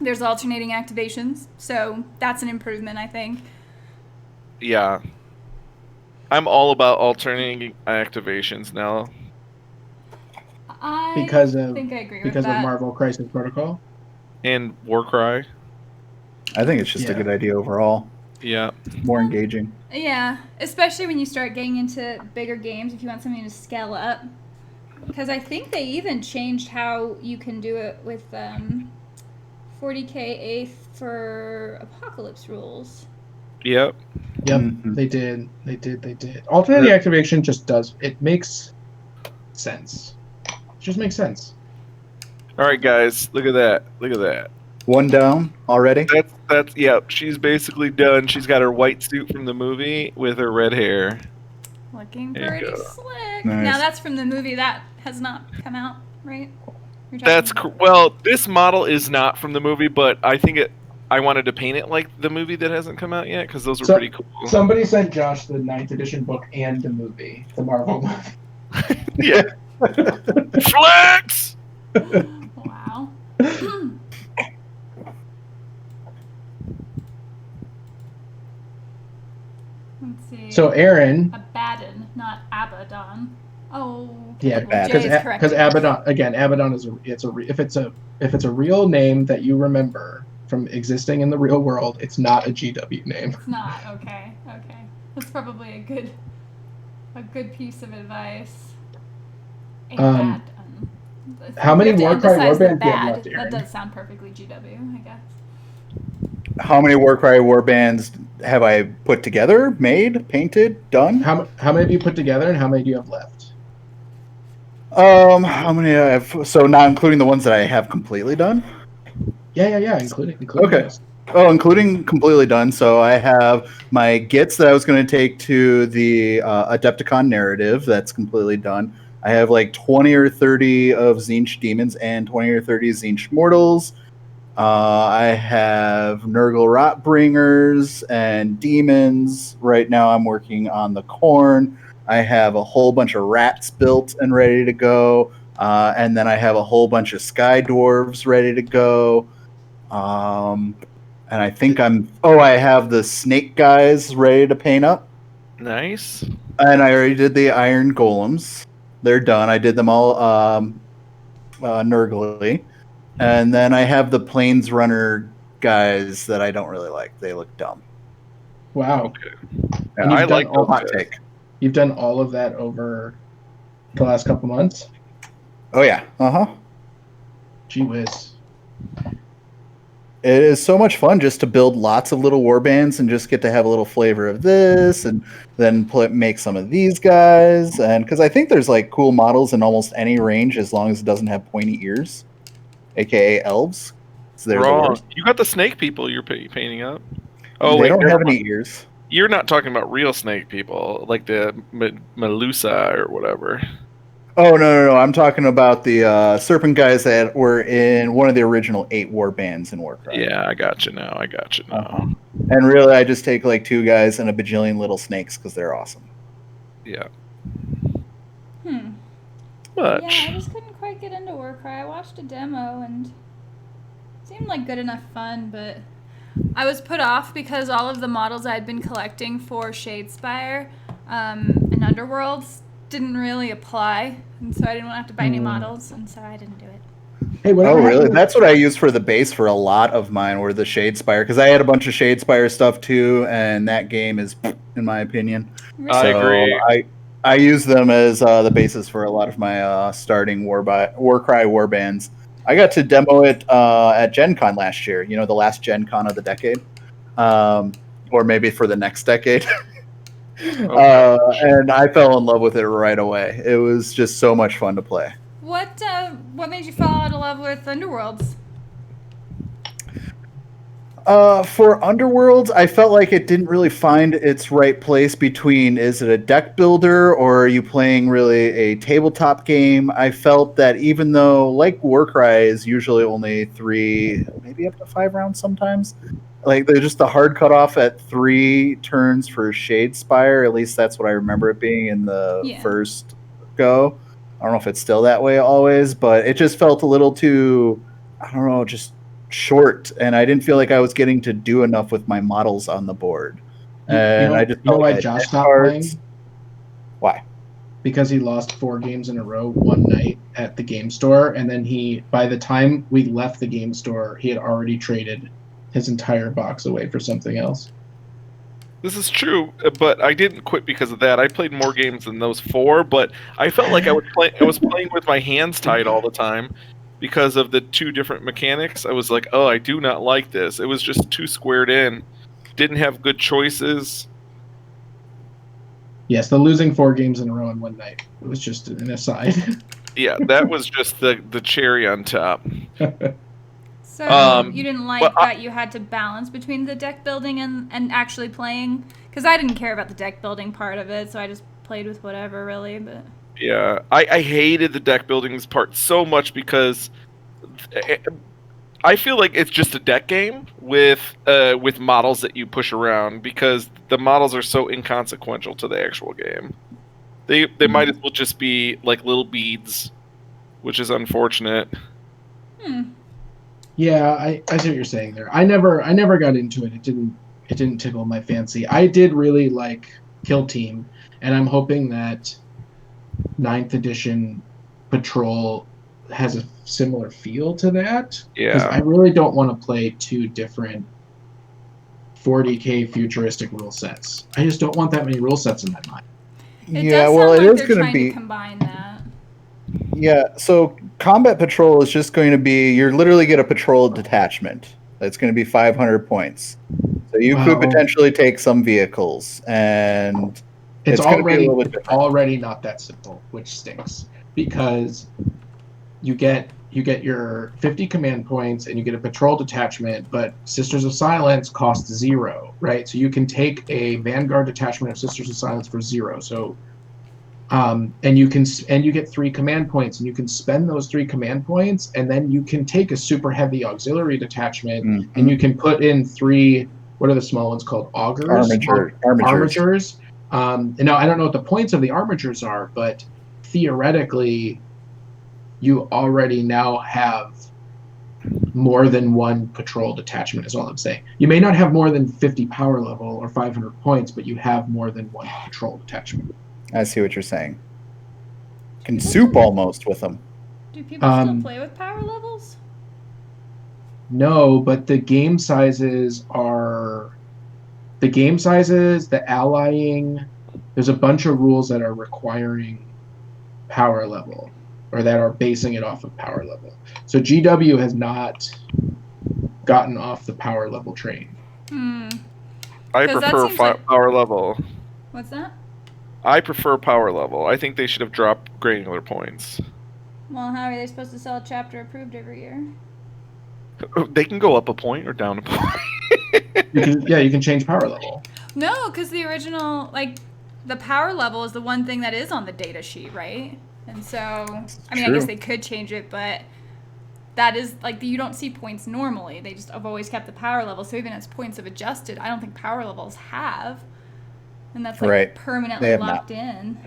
there's alternating activations, so that's an improvement, I think. Yeah. I'm all about alternating activations now. I Because of think I agree with because that. of Marvel Crisis Protocol. And Warcry. I think it's just a Yeah. good idea overall. Yeah. More engaging. Yeah, especially when you start getting into bigger games, if you want something to scale up. Because I think they even changed how you can do it with 40k 8th for Apocalypse rules. Yep. Yep, Mhm. they did. Alternating activation just does. It makes sense. It just makes sense. All right, guys. Look at that. Look at that. One down already. That's yep. She's basically done. She's got her white suit from the movie with her red hair. Looking There you pretty go. slick. Nice. Now that's from the movie that has not come out, right? You're talking That's about- well. This model is not from the movie, but I think it. I wanted to paint it like the movie that hasn't come out yet because those were So- pretty cool. Somebody sent Josh the 9th edition book and the movie, the Marvel movie. Yeah. Flex. Wow. Let's see. So Aaron, Abaddon, not Abaddon. Oh. yeah, well, because Jay is correct. Abaddon is if it's a real name that you remember from existing in the real world, it's not a GW name. It's not. Okay. Okay. That's probably a good piece of advice. Um, Abaddon. how many You have to Warcry emphasize the warbands do you have bad. left, Aaron? That does sound perfectly GW, I guess. How many Warcry warbands have I put together, made, painted, done? How many have you put together, and how many do you have left? How many I have? So not including the ones that I have completely done. Yeah, including Okay. those. Oh, including completely done. So I have my Gits that I was going to take to the Adepticon narrative. That's completely done. I have like 20 or 30 of Zinch Demons and 20 or 30 Zinch Mortals. I have Nurgle Rotbringers and Demons. Right now I'm working on the Corn. I have a whole bunch of Rats built and ready to go. And then I have a whole bunch of Sky Dwarves ready to go. And I think I have the snake guys ready to paint up. Nice. And I already did the iron golems. They're done. I did them all Nurgly. And then I have the plains runner guys that I don't really like. They look dumb. Wow. Okay. Yeah, And you've I done like all those hot guys. take. You've done all of that over the last couple months? Oh yeah. Gee whiz. It is so much fun just to build lots of little war bands and just get to have a little flavor of this, and then make some of these guys. And because I think there's like cool models in almost any range as long as it doesn't have pointy ears, aka elves. So they're the Wrong. worst. You got the snake people you're painting up. Oh They wait, don't never have mind. any ears. You're not talking about real snake people, like the Melusa or whatever. Oh no! I'm talking about the serpent guys that were in one of the original 8 war bands in Warcry. Yeah, I got you now. And really, I just take like 2 guys and a bajillion little snakes because they're awesome. Yeah. Yeah, Much. I just couldn't quite get into Warcry. I watched a demo and it seemed like good enough fun, but I was put off because all of the models I'd been collecting for Shadespire and Underworlds didn't really apply, and so I didn't want to have to buy new models, and so I didn't do it. Hey, Oh, really? That's what I used for the base for a lot of mine, were the Shadespire, because I had a bunch of Shadespire stuff too, and that game is, in my opinion. I agree. I use them as the basis for a lot of my starting Warcry warbands. I got to demo it at Gen Con last year, the last Gen Con of the decade. Or maybe for the next decade. And I fell in love with it right away. It was just so much fun to play. What made you fall out of love with Underworlds? For Underworlds, I felt like it didn't really find its right place between, is it a deck builder or are you playing really a tabletop game? I felt that even though, like Warcry is usually only 3, maybe up to 5 rounds sometimes, like they're just the hard cutoff at 3 turns for Shadespire. At least that's what I remember it being in the first go. I don't know if it's still that way always, but it just felt a little too, I don't know, just short, and I didn't feel like I was getting to do enough with my models on the board. I just you know why like Josh stopped playing? Why? Because he lost 4 games in a row one night at the game store, and then by the time we left the game store, he had already traded his entire box away for something else. This is true, but I didn't quit because of that. I played more games than those 4, but I felt like I was playing with my hands tied all the time because of the 2 different mechanics. I was like, oh, I do not like this. It was just too squared in. Didn't have good choices. Yes, the losing 4 games in a row in one night. It was just an aside. Yeah, that was just the cherry on top. So you didn't like that you had to balance between the deck building and actually playing? Because I didn't care about the deck building part of it, so I just played with whatever, really. But yeah, I hated the deck building part so much because I feel like it's just a deck game with models that you push around, because the models are so inconsequential to the actual game. They might as well just be like little beads, which is unfortunate. Yeah, I see what you're saying there. I never got into it. It didn't tickle my fancy. I did really like Kill Team, and I'm hoping that 9th edition Patrol has a similar feel to that. Yeah. Because I really don't want to play 2 different 40k futuristic rule sets. I just don't want that many rule sets in my mind. It does sound like they're trying to combine that. Yeah, so Combat Patrol is just going to be, you're literally get a patrol detachment. That's going to be 500 points. So you could potentially take some vehicles, and it's going to be a little bit different. Already not that simple, which stinks, because you get your 50 command points and you get a patrol detachment, but Sisters of Silence cost 0, right? So you can take a Vanguard detachment of Sisters of Silence for 0. So and you get 3 command points, and you can spend those 3 command points, and then you can take a super heavy auxiliary detachment, and you can put in 3, what are the small ones called? Augurs? Armatures. And now I don't know what the points of the armatures are, but theoretically you already now have more than one patrol detachment is all I'm saying. You may not have more than 50 power level or 500 points, but you have more than one patrol detachment. I see what you're saying. Can People soup still- almost with them. Do people still play with power levels? No, but the game sizes, the allying, there's a bunch of rules that are requiring power level, or that are basing it off of power level. So GW has not gotten off the power level train. I 'Cause that prefer seems like- power level. What's that? I prefer power level. I think they should have dropped granular points. Well, how are they supposed to sell chapter approved every year? They can go up a point or down a point. You can change power level. No, because the original, like, the power level is the one thing that is on the data sheet, right? And so, I mean, I guess True. they could change it, but that is, like, you don't see points normally. They just have always kept the power level. So even as points have adjusted, I don't think power levels have. And that's, like, Right. They permanently have locked in.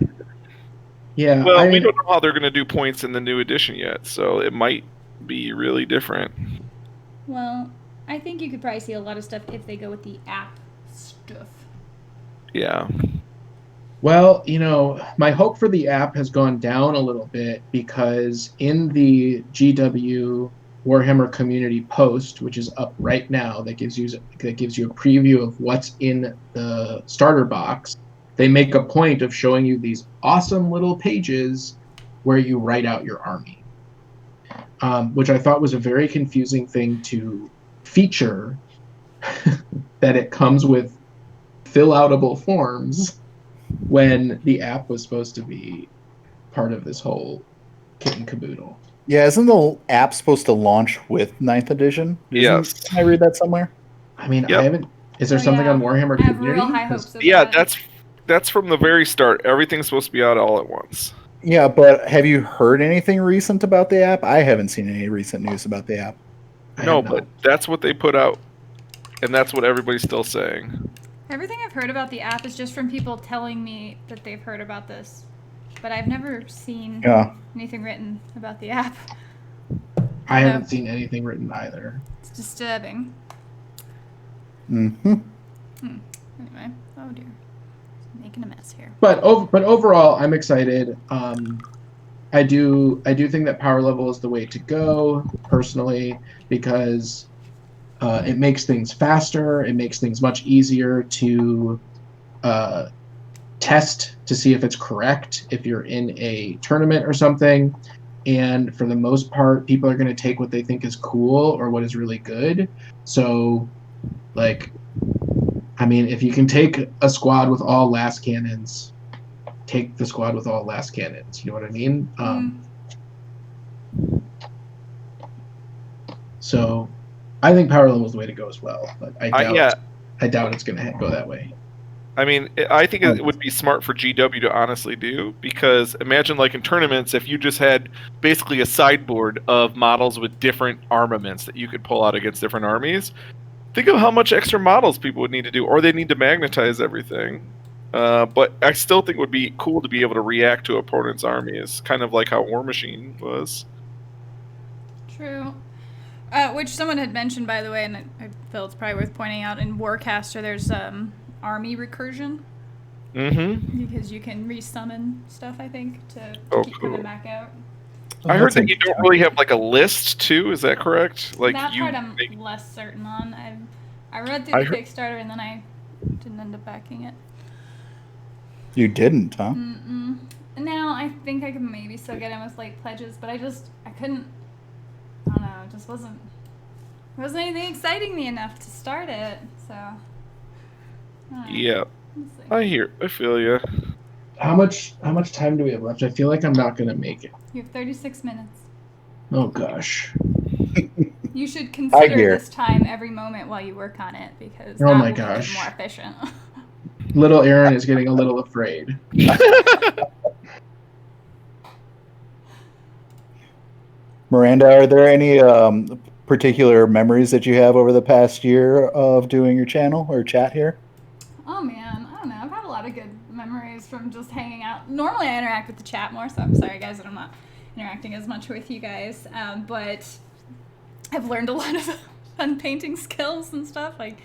Yeah, Well, I we mean, don't know how they're going to do points in the new edition yet, so it might be really different. Well, I think you could probably see a lot of stuff if they go with the app stuff. Yeah. well, my hope for the app has gone down a little bit because in the GW Warhammer community post, which is up right now, that gives you a preview of what's in the starter box, they make a point of showing you these awesome little pages where you write out your army, which I thought was a very confusing thing to feature, that it comes with fill-outable forms when the app was supposed to be part of this whole kit and caboodle. Yeah, isn't the app supposed to launch with 9th edition? Yes. Can I read that somewhere? I mean, Yep. I haven't. Is there Oh, something yeah. on Warhammer I have Community? real high 'Cause- hopes of Yeah, that. that's from the very start. Everything's supposed to be out all at once. Yeah, but have you heard anything recent about the app? I haven't seen any recent news about the app. I No, have not. but that's what they put out, and that's what everybody's still saying. Everything I've heard about the app is just from people telling me that they've heard about this. But I've never seen Yeah. anything written about the app. I No. haven't seen anything written either. It's disturbing. Mm-hmm. Anyway, oh dear. Making a mess here. But overall, I'm excited. I do think that power level is the way to go personally, because it makes things faster. It makes things much easier to test to see if it's correct if you're in a tournament or something. And for the most part, people are going to take what they think is cool or what is really good. So, like, I mean, if you can take a squad with all last cannons, take the squad with all last cannons. You know what I mean? So, I think power level is the way to go as well. But I doubt it's going to go that way. I mean, I think it would be smart for GW to honestly do, because imagine, like, in tournaments, if you just had basically a sideboard of models with different armaments that you could pull out against different armies. Think of how much extra models people would need to do, or they need to magnetize everything. But I still think it would be cool to be able to react to opponents' armies, kind of like how War Machine was. True. Which someone had mentioned, by the way, and I feel it's probably worth pointing out, in Warcaster there's army recursion. Mm-hmm. Because you can resummon stuff, I think, to Oh, keep cool. coming back out. I heard that you don't really have, like, a list, too. Is that correct? Like, That you part I'm make- less certain on. I read through I the heard- Kickstarter and then I didn't end up backing it. You didn't, huh? Mm-mm. Now I think I could maybe still get in with late pledges, but I couldn't. I don't know. It just wasn't anything exciting me enough to start it. So. I don't know. Yeah, We'll see. I feel you. How much time do we have left? I feel like I'm not going to make it. You have 36 minutes. Oh gosh. You should consider hear. this time every moment while you work on it, because Oh that my will make it gosh. more efficient. Little Aaron is getting a little afraid. Miranda, are there any particular memories that you have over the past year of doing your channel or chat here? Oh man, I don't know. I've had a lot of good memories from just hanging out. Normally I interact with the chat more, so I'm sorry guys that I'm not interacting as much with you guys. But I've learned a lot of fun painting skills and stuff. Like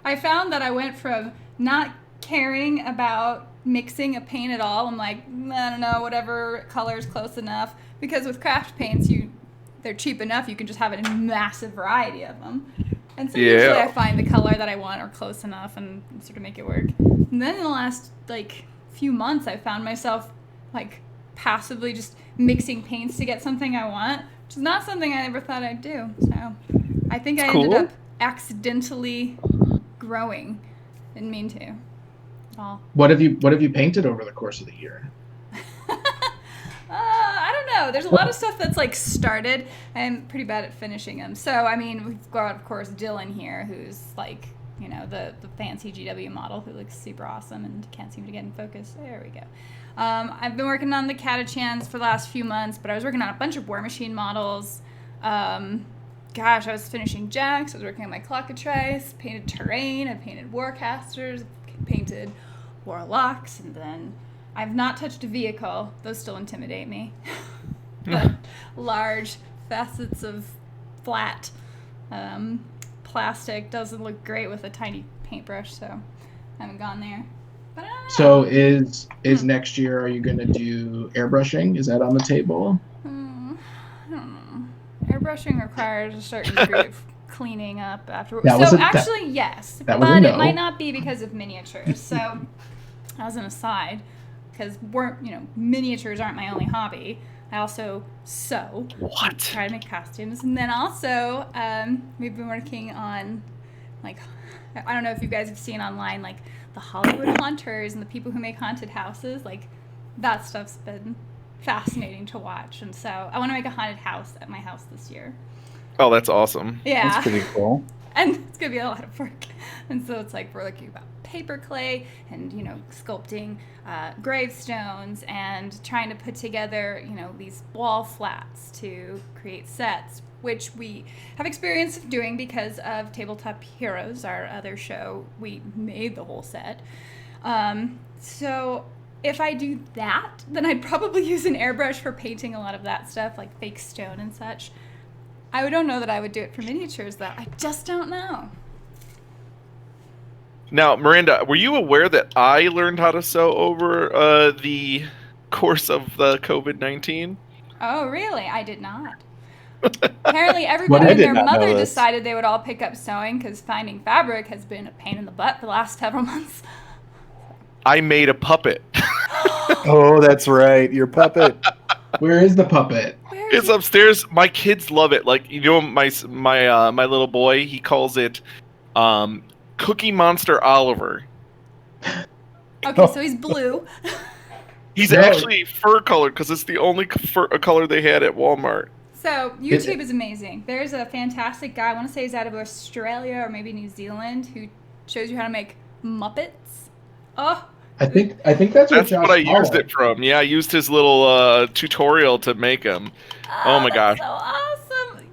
I found that I went from not caring about mixing a paint at all. I'm like, I don't know, whatever color's close enough. Because with craft paints, they're cheap enough. You can just have a massive variety of them. And so usually I find the color that I want or close enough and sort of make it work. And then in the last few months, I found myself passively just mixing paints to get something I want, which is not something I ever thought I'd do. So I think I ended up accidentally growing. Didn't mean to. All. What have you painted over the course of the year? I don't know. There's a lot of stuff that's started. I'm pretty bad at finishing them. So I mean, we've got of course Dylan here, who's the fancy GW model who looks super awesome and can't seem to get in focus. There we go. I've been working on the Catachans for the last few months, but I was working on a bunch of War Machine models. I was finishing Jax. I was working on my Clockatrice, painted Terrain, I painted Warcasters, painted Warlocks, and then I've not touched a vehicle. Those still intimidate me. But large facets of flat plastic doesn't look great with a tiny paintbrush, so I haven't gone there. But I don't know. So is next year, are you going to do airbrushing? Is that on the table? I don't know. Airbrushing requires a certain degree of cleaning up afterwards. Yes, that but it might not be because of miniatures. So as an aside, because miniatures aren't my only hobby, I also sew. What? Try to make costumes. And then also, we've been working on, I don't know if you guys have seen online, the Hollywood haunters and the people who make haunted houses. That stuff's been fascinating to watch. And so I want to make a haunted house at my house this year. Oh, that's awesome. Yeah. That's pretty cool. And it's going to be a lot of work. And so it's we're looking about paper clay and, sculpting gravestones and trying to put together, these wall flats to create sets, which we have experience of doing because of Tabletop Heroes, our other show. We made the whole set. So if I do that, then I'd probably use an airbrush for painting a lot of that stuff, like fake stone and such. I don't know that I would do it for miniatures, though. I just don't know. Now, Miranda, were you aware that I learned how to sew over the course of the COVID-19? Oh, really? I did not. Apparently, everybody and their mother decided they would all pick up sewing because finding fabric has been a pain in the butt for the last several months. I made a puppet. Oh, that's right. Your puppet. Where is the puppet? It's upstairs. My kids love it. My little boy, he calls it Cookie Monster Oliver. Okay, so he's blue. He's actually fur colored because it's the only color they had at Walmart. So YouTube is amazing. There's a fantastic guy, I want to say he's out of Australia or maybe New Zealand, who shows you how to make Muppets. Oh, I think that's what Josh what I used called it from. Yeah, I used his little tutorial to make them. Oh my gosh. So awesome.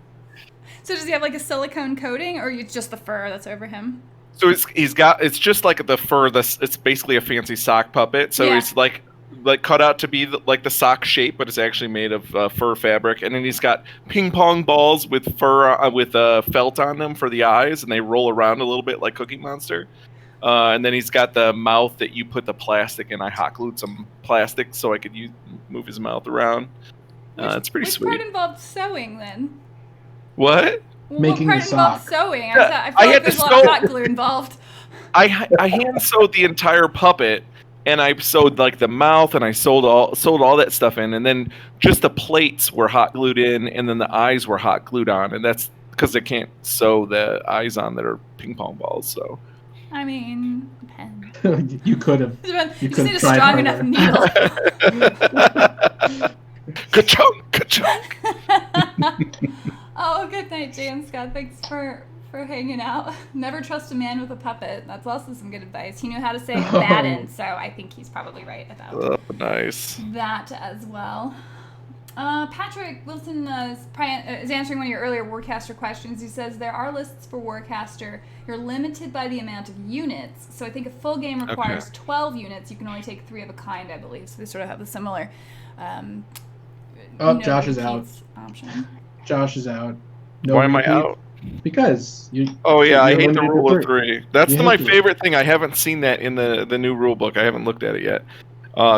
So does he have a silicone coating, or it's just the fur that's over him? So it's just like the fur. It's basically a fancy sock puppet. So it's like cut out to be the sock shape, but it's actually made of fur fabric. And then he's got ping pong balls with fur with felt on them for the eyes, and they roll around a little bit like Cookie Monster. And then he's got the mouth that you put the plastic in. I hot glued some plastic so I could move his mouth around. It's pretty sweet. Which part involved sewing then? What? Making what part the sock. involved sewing? Yeah, I feel like there's a lot of hot glue involved. I hand sewed the entire puppet, and I sewed the mouth, and I sewed all that stuff in, and then just the plates were hot glued in, and then the eyes were hot glued on, and that's because they can't sew the eyes on that are ping pong balls. So. I mean, depends. You could have. You just need a strong enough needle. Ka-chunk, ka-chunk. Oh, good night, Jan Scott. Thanks for hanging out. Never trust a man with a puppet. That's also some good advice. He knew how to say Madden, so I think he's probably right about nice. that as well. Patrick Wilson is answering one of your earlier Warcaster questions. He says, there are lists for Warcaster. You're limited by the amount of units. So I think a full game requires 12 units. You can only take 3 of a kind, I believe. So they sort of have a similar Josh is out. option. Josh is out. No Why am I repeat? out? Because you. Oh yeah, I you're hate the limited to rule of 3. That's You hate my the- favorite thing. I haven't seen that in the new rule book. I haven't looked at it yet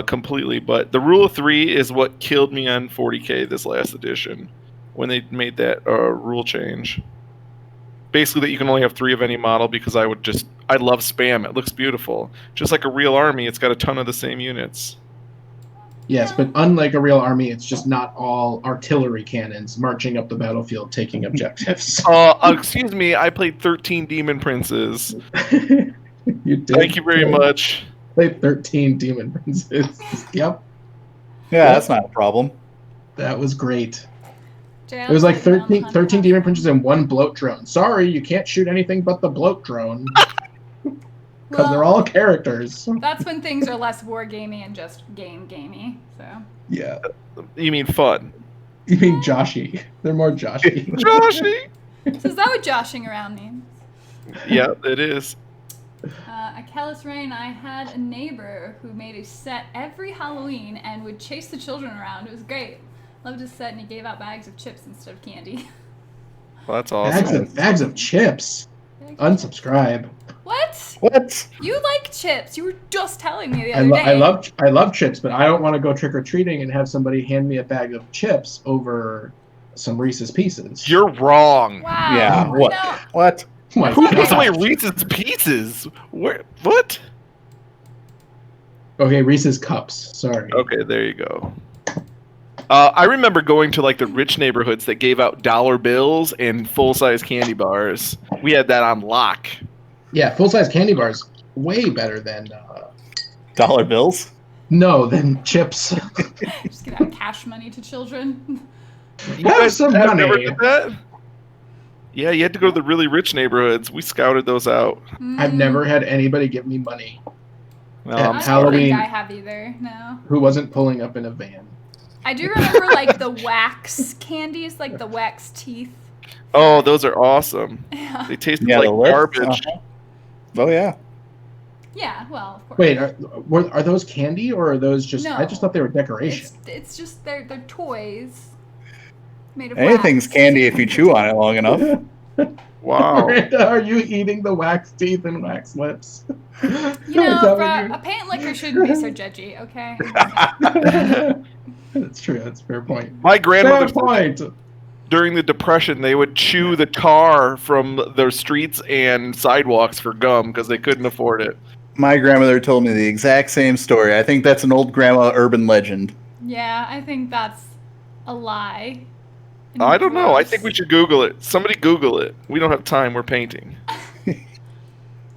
completely. But the rule of 3 is what killed me on 40K this last edition when they made that rule change. Basically, that you can only have 3 of any model because I love spam. It looks beautiful, just like a real army. It's got a ton of the same units. Yes, but unlike a real army, it's just not all artillery cannons marching up the battlefield taking objectives. Excuse me, I played 13 Demon Princes. You did. Thank you very much. Played 13 Demon Princes. Yep, Yeah, that's not a problem. that was great. JL It was like sitting around the 13 haunted house Demon room. Princes and 1 bloat drone. Sorry, you can't shoot anything but the bloat drone. Because they're all characters. That's when things are less wargamey and just gamey. So. Yeah. You mean fun? You mean Joshy. They're more Joshy. Joshy! So is that what joshing around means? Yeah, it is. Achilles Rain, I had a neighbor who made a set every Halloween and would chase the children around. It was great. Loved his set, and he gave out bags of chips instead of candy. Well, that's awesome. Bags of chips. Unsubscribe. What? What? You like chips? You were just telling me the other day. I love chips, but I don't want to go trick or treating and have somebody hand me a bag of chips over some Reese's Pieces. You're wrong. Wow. Yeah. What? No. What? Oh my Who gives away gosh. Reese's Pieces? Where? What? Okay, Reese's Cups. Sorry. Okay, there you go. I remember going to like the rich neighborhoods that gave out dollar bills and full-size candy bars. We had that on lock. Yeah, full-size candy bars way better than Dollar bills? than chips. Just give out cash money to children. Have some I've never money. did that. Yeah, you had to go to the really rich neighborhoods. We scouted those out. I've never had anybody give me money Well, At I'm I sorry. don't think Halloween. I have either. No. who wasn't pulling up in a van. I do remember like the wax candies, like the wax teeth. Oh, those are awesome. Yeah. They tasted Yeah, like the lips. garbage. Oh, yeah. Yeah. Well, of course. Wait, are those candy or are those just? I just No. thought they were decoration. It's just they're toys made of Anything's wax. candy if you chew on it long enough. Wow. Miranda, are you eating the wax teeth and wax lips? You know, a paint liquor shouldn't be so judgy, okay? That's true. That's a fair point. My grandmother Fair point. during the Depression, they would chew the tar from their streets and sidewalks for gum because they couldn't afford it. My grandmother told me the exact same story. I think that's an old grandma urban legend. Yeah, I think that's a lie. And I don't know. I gross. think we should Google it. Somebody Google it. We don't have time. We're painting.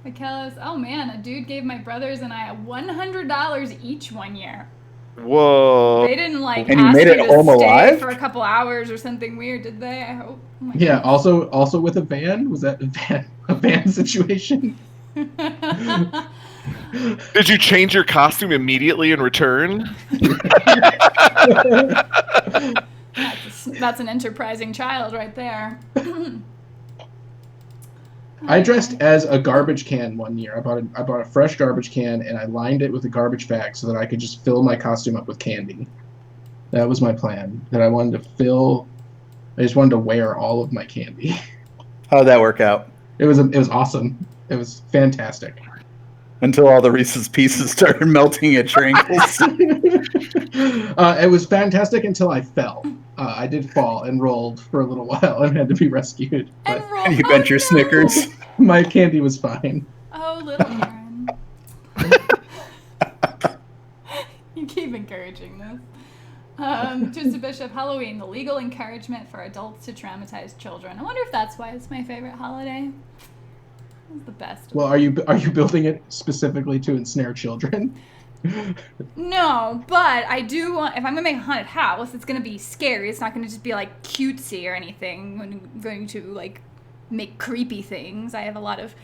Michaela's, oh man, a dude gave my brothers and I $100 each one year. Whoa. They didn't like And you ask made you it to home stay alive? for a couple hours or something weird, did they? I hope. Oh my Yeah. Also with a van. Was that a van situation? goodness. Did you change your costume immediately in return? That's an enterprising child right there. I dressed as a garbage can one year. I bought a fresh garbage can and I lined it with a garbage bag so that I could just fill my costume up with candy. That was my plan. That I wanted to fill. I just wanted to wear all of my candy. How'd that work out? It was awesome. It was fantastic. Until all the Reese's Pieces started melting at your ankles. It was fantastic until I fell. I did fall and rolled for a little while and had to be rescued. And But roll. And you Oh, bent your no. Snickers. my candy was fine. Oh, little Karen. You keep encouraging this. Tuesday Bishop, Halloween, the legal encouragement for adults to traumatize children. I wonder if that's why it's my favorite holiday. It's the best. Well, are you building it specifically to ensnare children? No, but I do want, if I'm gonna make a haunted house, it's gonna be scary. It's not gonna just be like cutesy or anything. I'm going to like make creepy things. I have a lot of,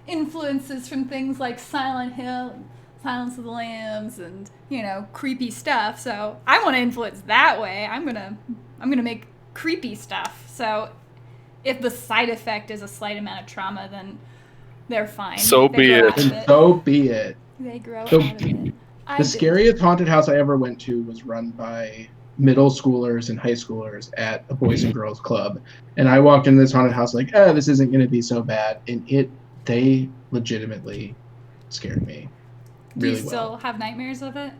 influences from things like Silent Hill, and Silence of the Lambs, and creepy stuff. So I want to influence that way. I'm gonna make creepy stuff. So if the side effect is a slight amount of trauma, then they're fine. So They be grow it. out of And so be it. They grow So out of it. The scariest haunted house I ever went to was run by middle schoolers and high schoolers at a boys and girls club, and I walked in this haunted house like, this isn't going to be so bad, and they legitimately scared me Do you really still well. have nightmares of it?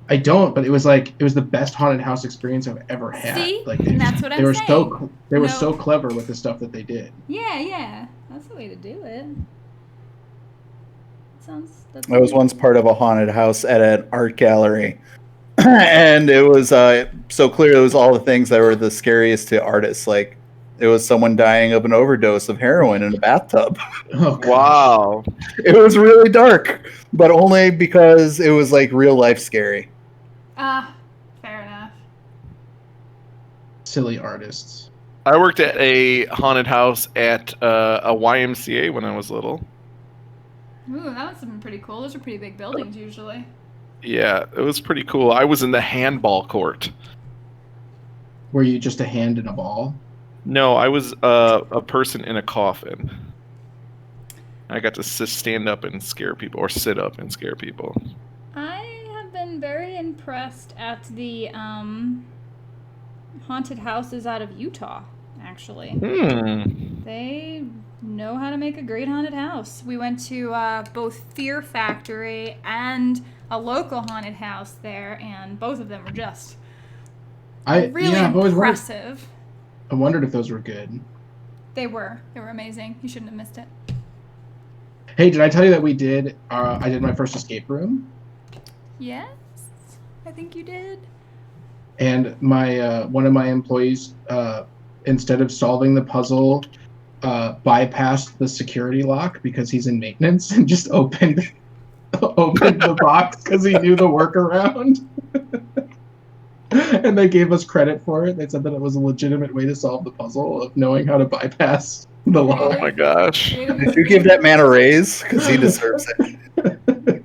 I don't, but it was the best haunted house experience I've ever had. See? Like, And that's what I'm they were saying. they were No. so clever with the stuff that they did. Yeah. That's the way to do it. I was once part of a haunted house at an art gallery, and it was so clear. It was all the things that were the scariest to artists. Like, it was someone dying of an overdose of heroin in a bathtub. Oh, gosh. Wow. It was really dark, but only because it was like real life scary. Fair enough. Silly artists. I worked at a haunted house at a YMCA when I was little. Ooh, that must have been pretty cool. Those are pretty big buildings usually. Yeah, it was pretty cool. I was in the handball court. Were you just a hand in a ball? No, I was a person in a coffin. I got to stand up and scare people, or sit up and scare people. I have been very impressed at the haunted houses out of Utah, actually. They know how to make a great haunted house. We went to both Fear Factory and a local haunted house there, and both of them were just really impressive. I wondered if those were good. They were amazing. You shouldn't have missed it. Hey, did I tell you that we did? I did my first escape room. Yes, I think you did. And my one of my employees, instead of solving the puzzle, bypassed the security lock because he's in maintenance and just opened the box because he knew the workaround. And they gave us credit for it. They said that it was a legitimate way to solve the puzzle of knowing how to bypass the lock. Oh my gosh. Did you give that man a raise? Because he deserves it.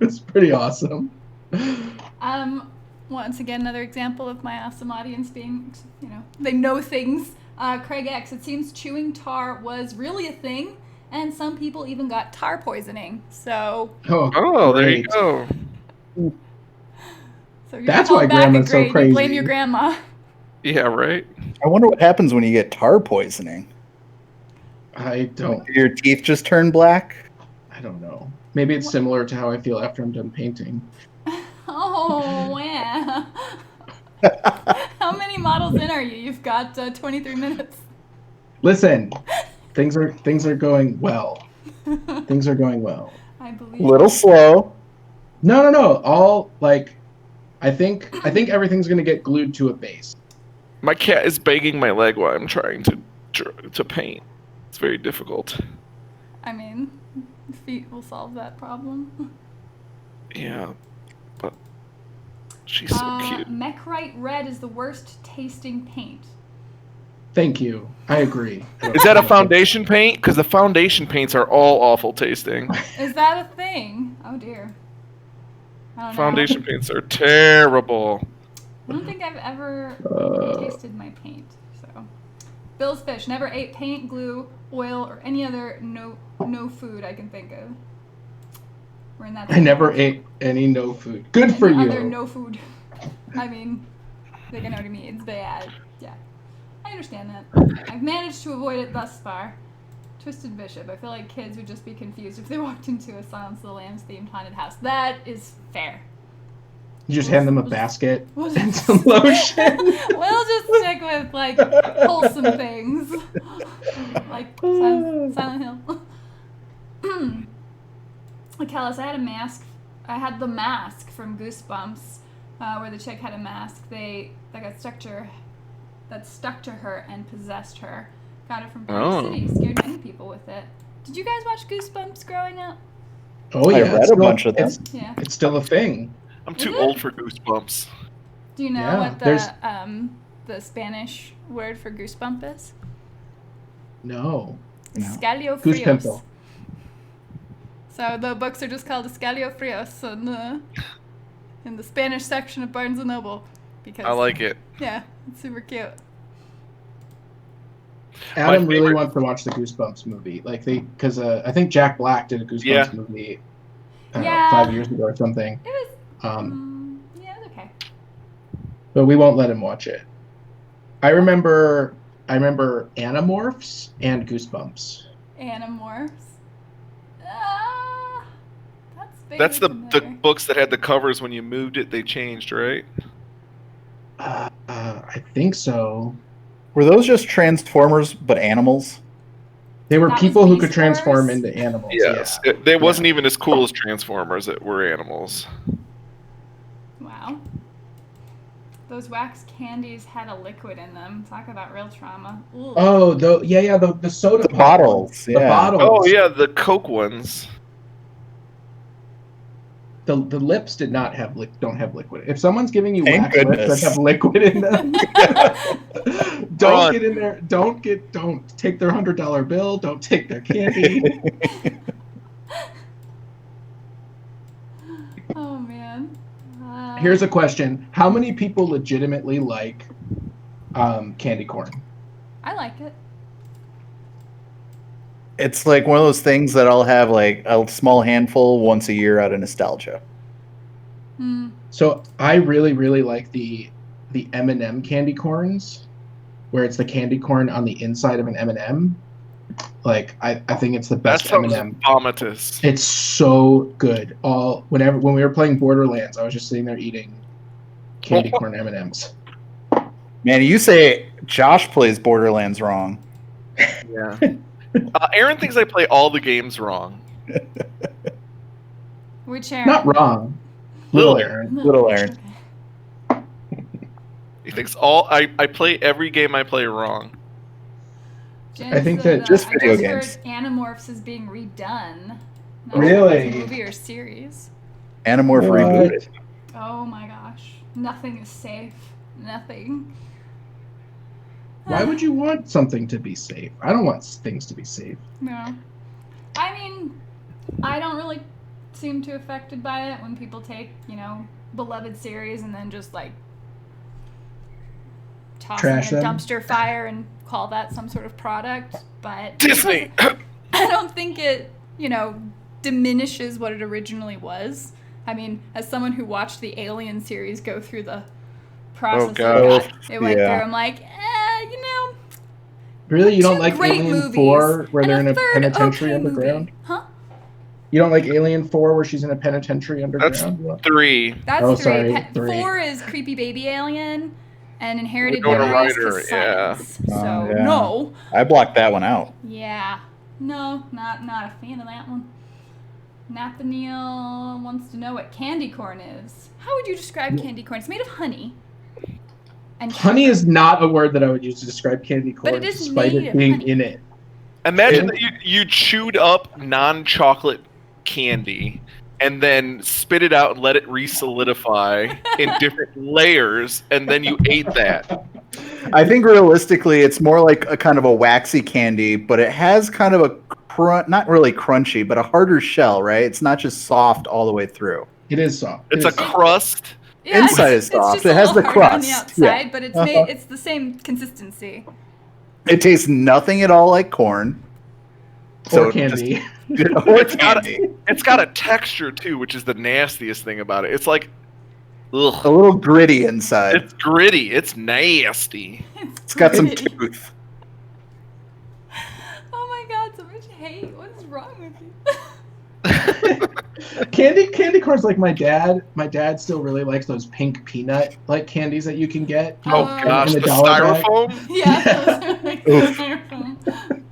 It's pretty awesome. Once again, another example of my awesome audience being, they know things. Craig X, it seems chewing tar was really a thing, and some people even got tar poisoning. So. Oh, there you go. So you're That's why grandma's so crazy. You blame your grandma. Yeah, right. I wonder what happens when you get tar poisoning. I don't. Do your teeth just turn black? I don't know. Maybe it's similar to how I feel after I'm done painting. Oh, yeah. How many models in are you? You've got 23 minutes. Listen, things are going well. Things are going well. I believe. Little slow. No. All I think everything's gonna get glued to a base. My cat is banging my leg while I'm trying to paint. It's very difficult. I mean, feet will solve that problem. Yeah, but she's so cute. Mechrite Red is the worst tasting paint. Thank you. I agree. Is that a foundation paint? Because the foundation paints are all awful tasting. Is that a thing? Oh dear. I don't know. Foundation paints are terrible. I don't think I've ever tasted my paint. So, Bill's Fish never ate paint, glue, oil, or any other no food I can think of. We're in that. I never ate any no food. Good for you. Other no food. I mean, they know what it means, but yeah, I understand that. I've managed to avoid it thus far. Twisted Bishop. I feel like kids would just be confused if they walked into a Silence of the Lambs themed haunted house. That is fair. You just hand them a basket We'll and just- some lotion. We'll just stick with wholesome things, like Silent Hill. Kellis, I had the mask from Goosebumps, where the chick had a mask. That stuck to her and possessed her. Got it from Party City. Scared many people with it. Did you guys watch Goosebumps growing up? Oh yeah, I read a bunch of them. It's still a thing. I'm too old for Goosebumps. Do you know Yeah, what the Spanish word for goosebump is? No. Escalofrios. Goosepimple. So the books are just called Escalofrios in the Spanish section of Barnes & Noble. Because I like it. Yeah, it's super cute. Adam really wants to watch the Goosebumps movie, because I think Jack Black did a Goosebumps movie 5 years ago or something. It was. Um, Yeah, it was okay. but we won't let him watch it. I remember Animorphs and Goosebumps. Animorphs. That's That's the familiar. books that had the covers. When you moved it, they changed, right? I think so. Were those just Transformers but animals? They were That was people who Beast could transform Wars? into animals. Yes. Yeah. They wasn't even as cool as Transformers. It were animals. Wow. Those wax candies had a liquid in them. Talk about real trauma. Ooh. Oh, the soda The pop bottles, ones. yeah. The bottles. Oh yeah, the Coke ones. The lips don't have liquid. If someone's giving you Thank wax lips goodness. that have liquid in them, Run. don't get in there. Don't take their $100 bill. Don't take their candy. Oh man. Here's a question: how many people legitimately like candy corn? I like it. It's like one of those things that I'll have like a small handful once a year out of nostalgia. Hmm. So I really, really like the M&M candy corns, where it's the candy corn on the inside of an M&M. Like I think it's the That best sounds M&M. vomitous. It's so good. When we were playing Borderlands, I was just sitting there eating candy corn M&Ms. Man, you say Josh plays Borderlands wrong. Yeah. Aaron thinks I play all the games wrong. Which Aaron? Not wrong. Lily. Aaron. Little Aaron. Okay. He thinks I play every game I play wrong. Jen I think said, that just I video just games. heard Animorphs is being redone. Not sure if it's Really? a movie or series. Animorph What? rebooted. Oh my gosh. Nothing is safe. Nothing. Why would you want something to be safe? I don't want things to be safe. No. I mean, I don't really seem too affected by it when people take, beloved series and then just like toss Trash it in a them? dumpster fire and call that some sort of product. But Disney. I don't think it, diminishes what it originally was. I mean, as someone who watched the Alien series go through the process God. it went Yeah. through, I'm like, Really, you don't two like great Alien movies 4 where and they're in a third penitentiary okay underground? movie. Huh? You don't like Alien 4 where she's in a penitentiary That's underground? 3. That's Oh, 3. sorry, 3. 4 is creepy baby alien and inherited Winona memories Ryder, to yeah. science. Oh, So yeah. no. I blocked that one out. Yeah. No, not a fan of that one. Nathaniel wants to know what candy corn is. How would you describe candy corn? It's made of honey. And Honey sugar. is not a word that I would use to describe candy corn, But it is despite made it of being honey. in it. Imagine that you chewed up non-chocolate candy and then spit it out and let it re-solidify in different layers, and then you ate that. I think realistically, it's more like a kind of a waxy candy, but it has kind of a not really crunchy, but a harder shell, right? It's not just soft all the way through. It is soft. It's It a is soft. crust. Yeah, Inside it's is soft. just It a has little the harder on the crust. outside, Yeah. but it's Uh-huh. it's the same consistency. It tastes nothing at all like corn. Or candy. Or candy. It's got a texture too, which is the nastiest thing about it. It's like, A ugh. little gritty inside. It's gritty. It's nasty. It's got some gritty. tooth. Oh my god, so much hate. What is wrong with you? Candy corn's like my dad. My dad still really likes those pink peanut like candies that you can get. Oh Oh. gosh, In the the dollar bag. styrofoam. Yeah, those are like Oof. styrofoam.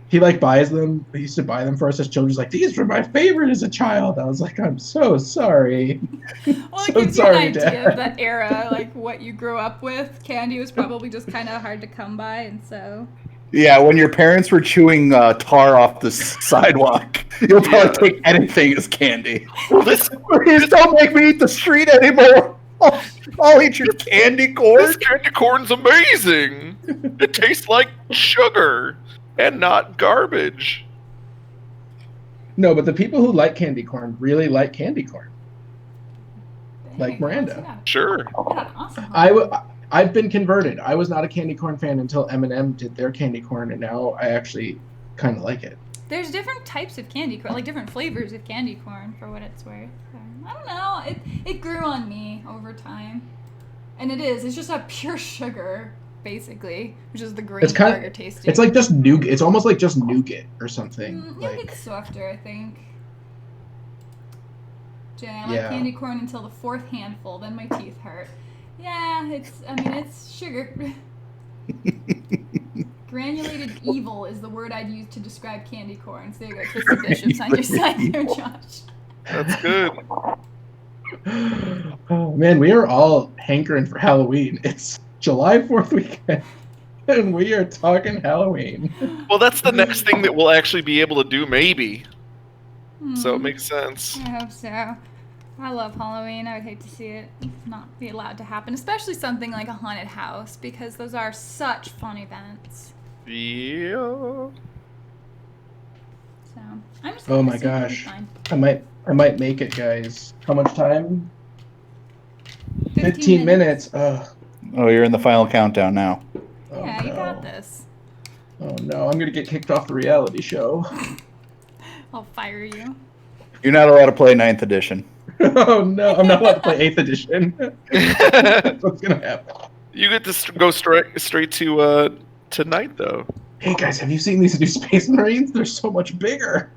He buys them. He used to buy them for us as children. He's like, these were my favorite as a child. I was like, I'm so sorry. Well, it So gives sorry, you an idea Dad. of that era, like what you grew up with. Candy was probably just kind of hard to come by, and so. Yeah, when your parents were chewing tar off the sidewalk, you'll probably take anything as candy. This Please don't make me eat the street anymore. I'll eat your candy corn. this candy corn's amazing. It tastes like sugar and not garbage. No, but the people who like candy corn really like candy corn. Like Dang, Miranda. that's Sure. not awesome. I've been converted. I was not a candy corn fan until M&M did their candy corn, and now I actually kind of like it. There's different types of candy corn, like different flavors of candy corn, for what it's worth. I don't know. It grew on me over time. And it is. It's just a pure sugar, basically, which is the green It's part kind you're of. tasting. It's like just nougat. It's almost like just nougat or something. Nougat's softer, I think. Jay, I like Yeah. candy corn until the fourth handful, then my teeth hurt. Yeah, it's sugar. Granulated evil is the word I'd use to describe candy corn. So there you go, Twisted Bishops on your side there, Josh. That's good. Oh man, we are all hankering for Halloween. It's July 4th weekend, and we are talking Halloween. Well, that's the next thing that we'll actually be able to do, maybe. So it makes sense. I hope so. I love Halloween. I would hate to see it not be allowed to happen, especially something like a haunted house, because those are such fun events. Yeah. So I'm just. Oh my assuming it'll be gosh. fine. I might make it, guys. How much time? 15 15 minutes. Ugh. Oh, you're in the final countdown now. Oh, Yeah, you no. got this. Oh no, I'm gonna get kicked off the reality show. I'll fire you. You're not allowed to play 9th edition. Oh no, I'm not allowed to play 8th edition. That's what's gonna happen. You get to go straight to tonight, though. Hey guys, have you seen these new Space Marines? They're so much bigger.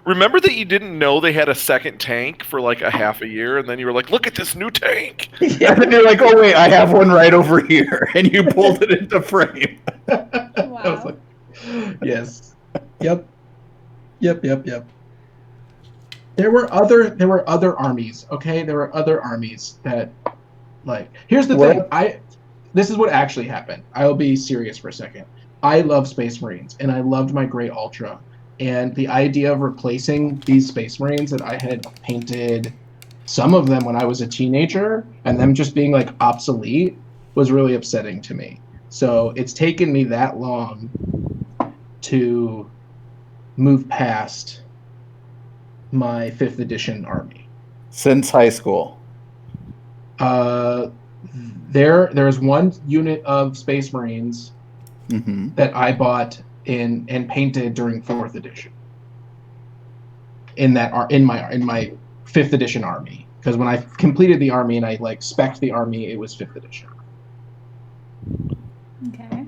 Remember that you didn't know they had a second tank for like a half a year, and then you were like, "Look at this new tank." Yeah. And then you're like, oh wait, I have one right over here. And you pulled it into frame. I was like, yes. Yep. There were other armies, okay? There were other armies that, like, here's the thing. This is what actually happened. I'll be serious for a second. I love Space Marines, and I loved my Great Ultra. And the idea of replacing these Space Marines that I had painted, some of them when I was a teenager, and them just being, like, obsolete, was really upsetting to me. So it's taken me that long to move past my 5th edition army. Since high school. There's one unit of Space Marines that I bought and painted during 4th edition. In my 5th edition army, because when I completed the army and I like spec'd the army, it was 5th edition. Okay.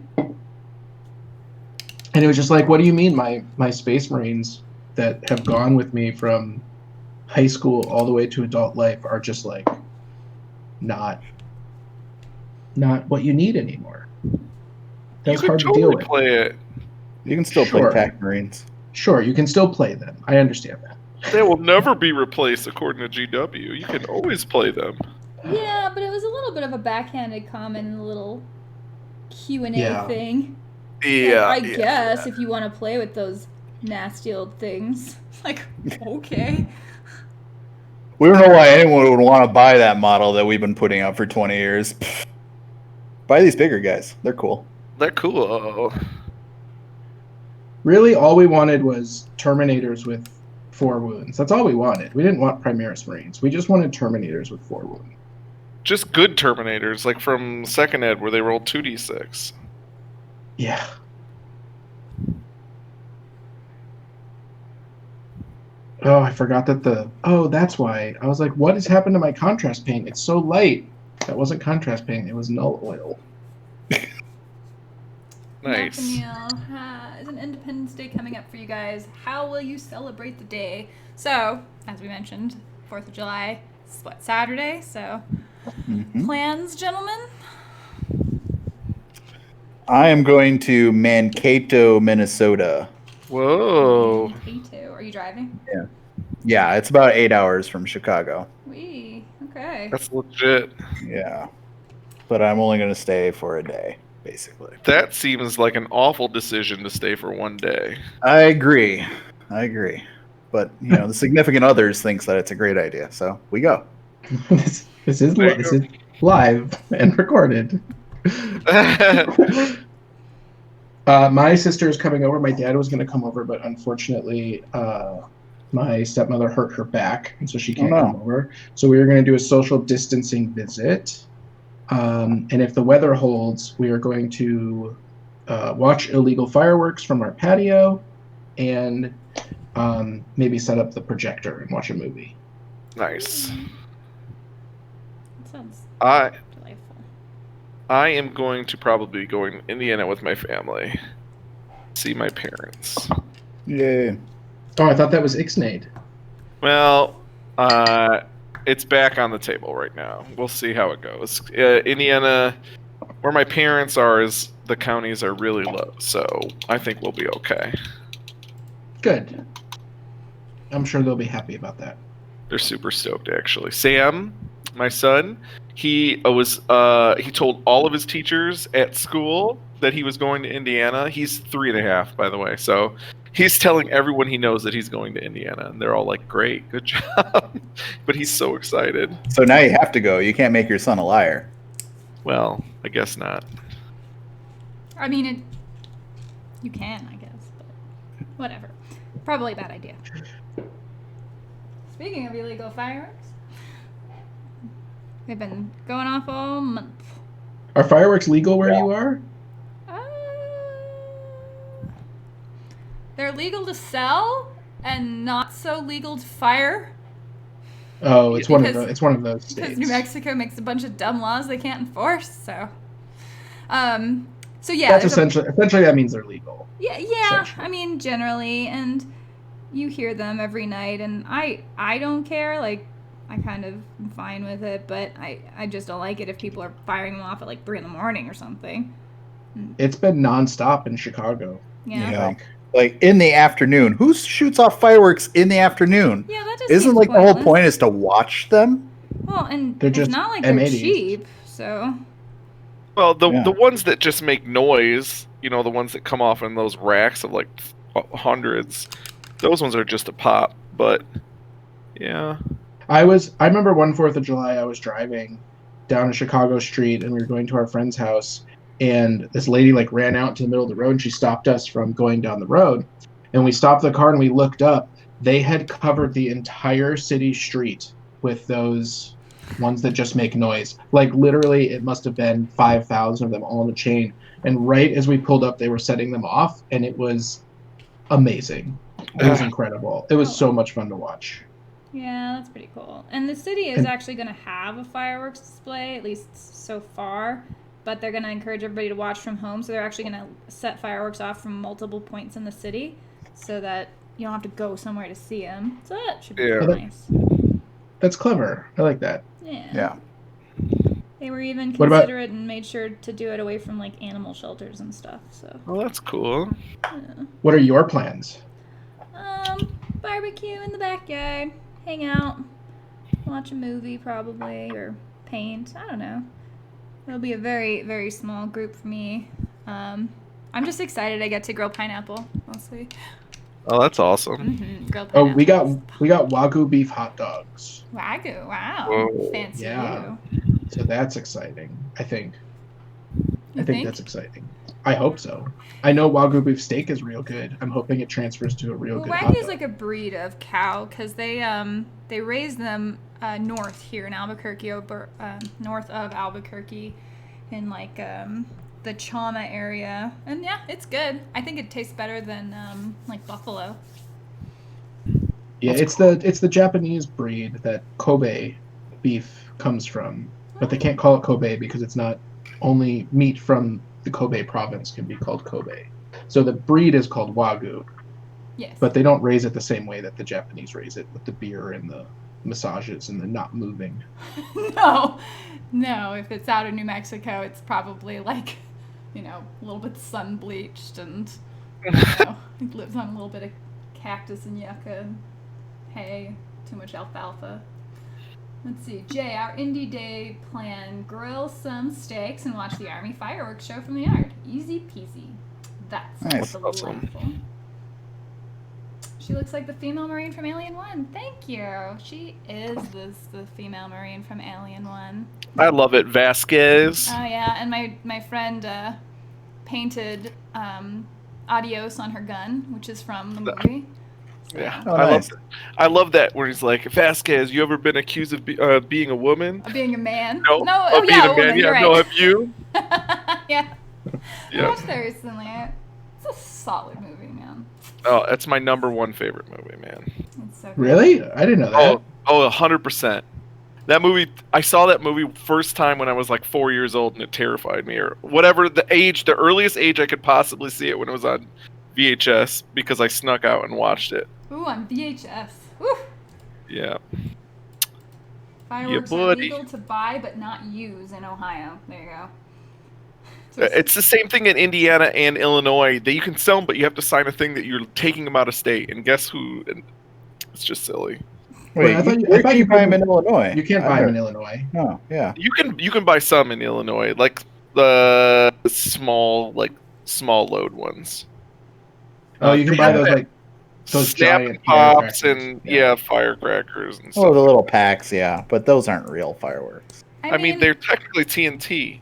And it was just like, what do you mean my Space Marines that have gone with me from high school all the way to adult life are just like not what you need anymore? That's hard to deal with. Play it. You can still play Pack Marines. Sure, you can still play them. I understand that. They will never be replaced, according to GW. You can always play them. Yeah, but it was a little bit of a backhanded comment in the little Q&A thing. Yeah. I guess if you want to play with those nasty old things. Like, okay. We don't know why anyone would want to buy that model that we've been putting out for 20 years. Pfft. Buy these bigger guys. They're cool. They're cool. Really, all we wanted was Terminators with 4 wounds. That's all we wanted. We didn't want Primaris Marines. We just wanted Terminators with 4 wounds. Just good Terminators, like from 2nd Ed, where they rolled 2d6. Yeah. Oh, I forgot that that's why. I was like, what has happened to my contrast paint? It's so light. That wasn't contrast paint. It was null oil. Nice. Nathaniel has an Independence Day coming up for you guys. How will you celebrate the day? So, as we mentioned, 4th of July is Saturday? So, plans, gentlemen? I am going to Mankato, Minnesota. Whoa. Mankato. Are you driving? Yeah, it's about 8 hours from Chicago. Wee. Okay. That's legit. Yeah. But I'm only going to stay for a day, basically. That seems like an awful decision to stay for one day. I agree. But, the significant others thinks that it's a great idea, so we go. This is live and recorded. My sister is coming over. My dad was going to come over, but unfortunately, my stepmother hurt her back, and so she can't come over. So we were going to do a social distancing visit. And if the weather holds, we are going to watch illegal fireworks from our patio and maybe set up the projector and watch a movie. Nice. That sounds I I am going to probably be going to Indiana with my family. See my parents. Yay. Oh, I thought that was Ixnade. Well, it's back on the table right now. We'll see how it goes. Indiana, where my parents are, is the counties are really low, so I think we'll be okay. Good. I'm sure they'll be happy about that. They're super stoked, actually. Sam, my son, he told all of his teachers at school that he was going to Indiana. He's 3.5, by the way, so he's telling everyone he knows that he's going to Indiana, and they're all like, "Great, good job." But he's so excited. So now you have to go. You can't make your son a liar. Well, I guess not. I mean, you can, I guess, but whatever. Probably a bad idea. Speaking of illegal fireworks, they've been going off all month. Are fireworks legal where you are? They're legal to sell and not so legal to fire. Oh, it's one of those states. Because New Mexico makes a bunch of dumb laws they can't enforce. So yeah. That's essentially that means they're legal. Yeah. I mean, generally, and you hear them every night, and I don't care. Like, I kind of am fine with it, but I just don't like it if people are firing them off at like 3 a.m. or something. It's been nonstop in Chicago. Yeah. I think. Like in the afternoon. Who shoots off fireworks in the afternoon? Yeah, that just Isn't seems like pointless. the whole point is to watch them? Well, and They're it's just not like they're M80s. cheap, so. Well, the ones that just make noise, the ones that come off in those racks of like hundreds, those ones are just a pop. But yeah, I remember one 4th of July. I was driving down a Chicago street, and we were going to our friend's house, and this lady like ran out to the middle of the road, and she stopped us from going down the road. And we stopped the car and we looked up. They had covered the entire city street with those ones that just make noise. Like literally, it must have been 5,000 of them all in a chain. And right as we pulled up, they were setting them off, and it was amazing. It was incredible. It was so much fun to watch. Yeah, that's pretty cool. And the city is actually going to have a fireworks display, at least so far. But they're going to encourage everybody to watch from home. So they're actually going to set fireworks off from multiple points in the city so that you don't have to go somewhere to see them. So that should be really nice. That's clever. I like that. Yeah. They were even What about- considerate and made sure to do it away from like animal shelters and stuff. So. well, that's cool. Yeah. What are your plans? Barbecue in the backyard, hang out, watch a movie probably, or paint. I don't know. It'll be a very, very small group for me. I'm just excited I get to grill pineapple, mostly. Oh, that's awesome. Mm-hmm. Grilled Oh, pineapple. we got Wagyu beef hot dogs. Wagyu, wow. Whoa. Fancy Yeah. you. So that's exciting. I think You think? that's exciting. I hope so. I know Wagyu beef steak is real good. I'm hoping it transfers to a real Well, good hot Wagyu is dog. like a breed of cow because they raise them north here in Albuquerque, north of Albuquerque, in like the Chama area, and yeah, it's good. I think it tastes better than like buffalo. Yeah, it's the Japanese breed that Kobe beef comes from, but they can't call it Kobe because it's not only meat from the Kobe province can be called Kobe. So the breed is called Wagyu, Yes. but they don't raise it the same way that the Japanese raise it, with the beer and the massages and the not moving. no, if it's out of New Mexico, it's probably like, a little bit sun bleached and it lives on a little bit of cactus and yucca and hay, too much alfalfa. Let's see, Jay, our indie day plan: grill some steaks and watch the Army fireworks show from the yard. Easy peasy. That's Nice. delightful. She looks like the female Marine from Alien 1. Thank you. She is the female Marine from Alien 1. I love it, Vasquez. Oh, yeah, and my friend painted Adios on her gun, which is from the movie. So. Yeah, Oh, nice. I love that where he's like, Vasquez, you ever been accused of being a woman? Of being a man? No, No, of oh being yeah, a a woman, man. you're Yeah, right. no, have you? Yeah. I Yeah. watched that recently. It's a solid movie, man. Oh, that's my number one favorite movie, man. It's so good. Really? I didn't know that. Oh, 100%. That movie, I saw that movie first time when I was like 4 years old, and it terrified me, or whatever the earliest age I could possibly see it when it was on VHS, because I snuck out and watched it. Ooh, on VHS. Woo! Yeah. Fireworks are buddy. legal to buy but not use in Ohio. There you go. So It's the same thing in Indiana and Illinois. That you can sell them, but you have to sign a thing that you're taking them out of state. And guess who? It's just silly. Wait, I thought where you can you buy them in couldn't- Illinois? You can't buy them in Illinois. Oh, yeah. You can buy some in Illinois, like the small load ones. Oh, you can They buy have those that like those snap giant pops firecrackers. and firecrackers and Oh, stuff. the little packs, yeah. But those aren't real fireworks. I mean, they're technically TNT.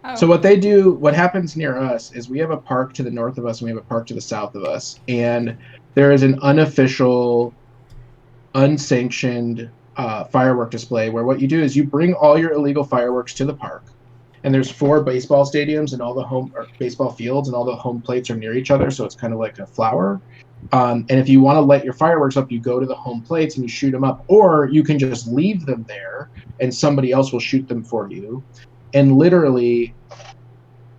Oh. So what happens near us is we have a park to the north of us and we have a park to the south of us, and there is an unofficial, unsanctioned firework display where what you do is you bring all your illegal fireworks to the park, and there's 4 baseball stadiums and all the baseball fields, and all the home plates are near each other, so it's kind of like a flower. And if you want to light your fireworks up, you go to the home plates and you shoot them up, or you can just leave them there and somebody else will shoot them for you. And literally,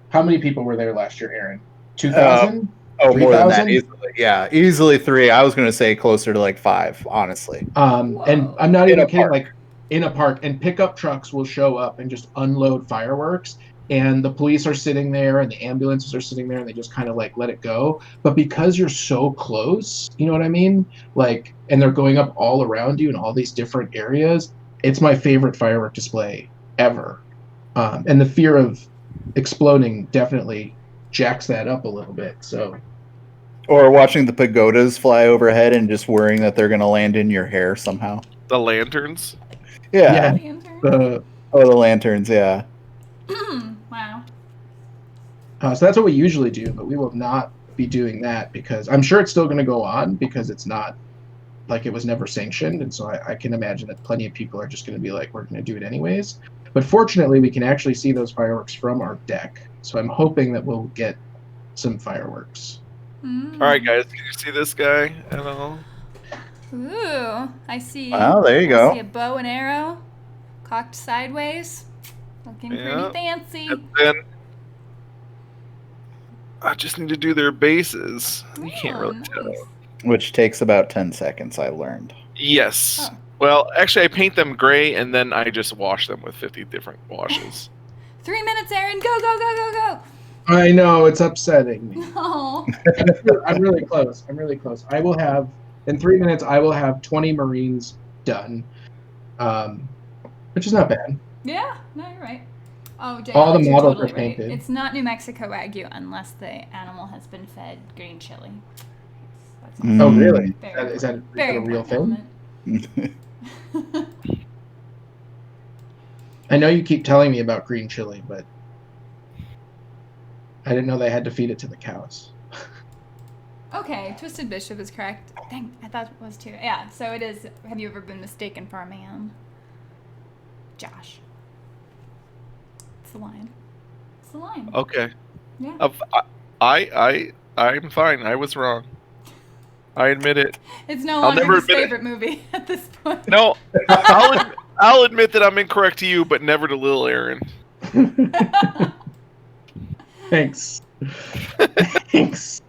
how many people were there last year, Aaron? 2,000? Oh, more than that, 3,000? easily. Yeah, easily 3. I was going to say closer to like 5, honestly. And Whoa. I'm not In even a kidding. park. Like in a park, and pickup trucks will show up and just unload fireworks. And the police are sitting there, and the ambulances are sitting there, and they just kind of like let it go. But because you're so close, you know what I mean? Like, and they're going up all around you in all these different areas. It's my favorite firework display ever. And the fear of exploding definitely jacks that up a little bit. So, Or watching the pagodas fly overhead and just worrying that they're going to land in your hair somehow. The lanterns. Yeah. Lantern? Oh, the lanterns, yeah. Wow. So that's what we usually do, but we will not be doing that because I'm sure it's still going to go on because it's not like it was never sanctioned. And so I can imagine that plenty of people are just going to be like, we're going to do it anyways. But fortunately, we can actually see those fireworks from our deck. So I'm hoping that we'll get some fireworks. Mm. All right, guys, can you see this guy at all? Ooh, I see. Well, there you I go. see a bow and arrow cocked sideways. Looking Yeah. pretty fancy. And then I just need to do their bases. You can't really tell. Nice. Which takes about 10 seconds, I learned. Yes. Oh. Well, actually, I paint them gray and then I just wash them with 50 different washes. 3 minutes, Aaron. Go, go, go, go, go. I know, it's upsetting me. Oh. I'm really close. I will have, in 3 minutes, I will have 20 Marines done, which is not bad. Yeah, no, you're right. Oh, Jay, All the you're models totally are painted. right. It's not New Mexico Wagyu unless the animal has been fed green chili. That's Mm. Oh, really? Very Is that very a real important thing? element. I know you keep telling me about green chili, but I didn't know they had to feed it to the cows. Okay, Twisted Bishop is correct. Dang, I thought it was too. Yeah, so it is. Have you ever been mistaken for a man? Josh. It's the line. It's the line. Okay. Yeah. I'm fine. I was wrong. I admit it. It's no I'll longer never his admit it. favorite movie at this point. No, I'll admit that I'm incorrect to you, but never to Lil Aaron. Thanks. Thanks.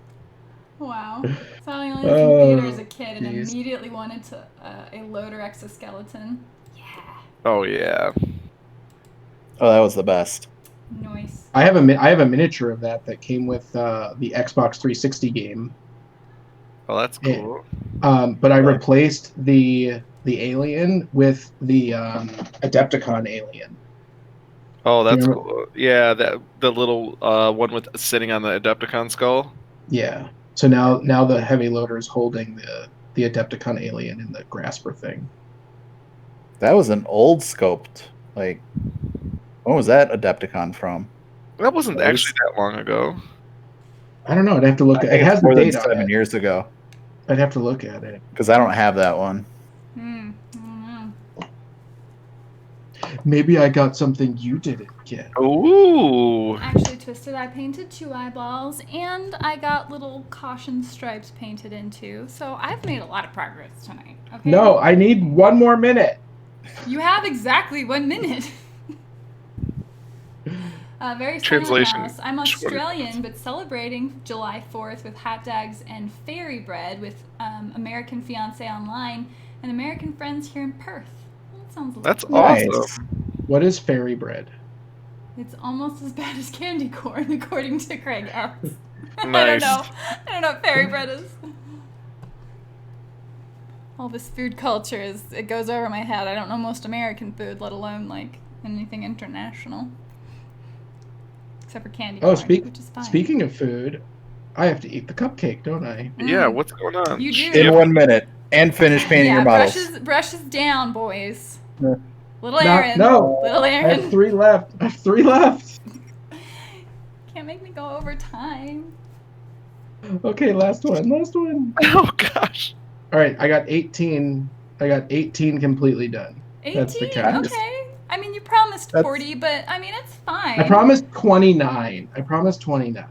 Wow. So I only lived in theater as a kid and Jeez. immediately wanted to a loader exoskeleton. Yeah. Oh yeah. Oh, that was the best. Nice. I have a miniature of that came with the Xbox 360 game. Oh, that's Yeah. cool. But I replaced the alien with the Adepticon alien. Oh, that's remember- cool. Yeah, the little one with sitting on the Adepticon skull. Yeah. So now the heavy loader is holding the Adepticon alien in the grasper thing. That was an old scoped. Like, when was that Adepticon from? That wasn't That was- actually that long ago. I don't know. I'd have to look I at it. think It it's has the more than date on 7 it. years ago. I'd have to look at it. Because I don't have that one. I don't know. Maybe I got something you didn't get. Ooh. Actually, Twisted, I painted 2 eyeballs and I got little caution stripes painted into. So I've made a lot of progress tonight. Okay. No, I need 1 more minute. You have exactly 1 minute. Very Translation, Silent Mouse. I'm 20 Australian, but celebrating July 4th with hot dogs and fairy bread with American Fiancé online and American friends here in Perth. That sounds That's lovely. Nice. awesome. What is fairy bread? It's almost as bad as candy corn, according to Craig Alex. I Nice. don't know what fairy bread is. All this food culture it goes over my head. I don't know most American food, let alone like anything international. Except for candy corn, which is fine. Speaking of food, I have to eat the cupcake, don't I? Yeah, what's going on? You do. In 1 minute. And finish painting your models. Brushes down, boys. Yeah. Little Aaron. No. Little I Aaron. have 3 left. I have 3 left. Can't make me go over time. Okay, last one. Oh gosh. All right, I got 18. I got 18 completely done. 18? That's the count. Okay. I mean, you promised That's- 40, but I mean, it's fine. I promised 29.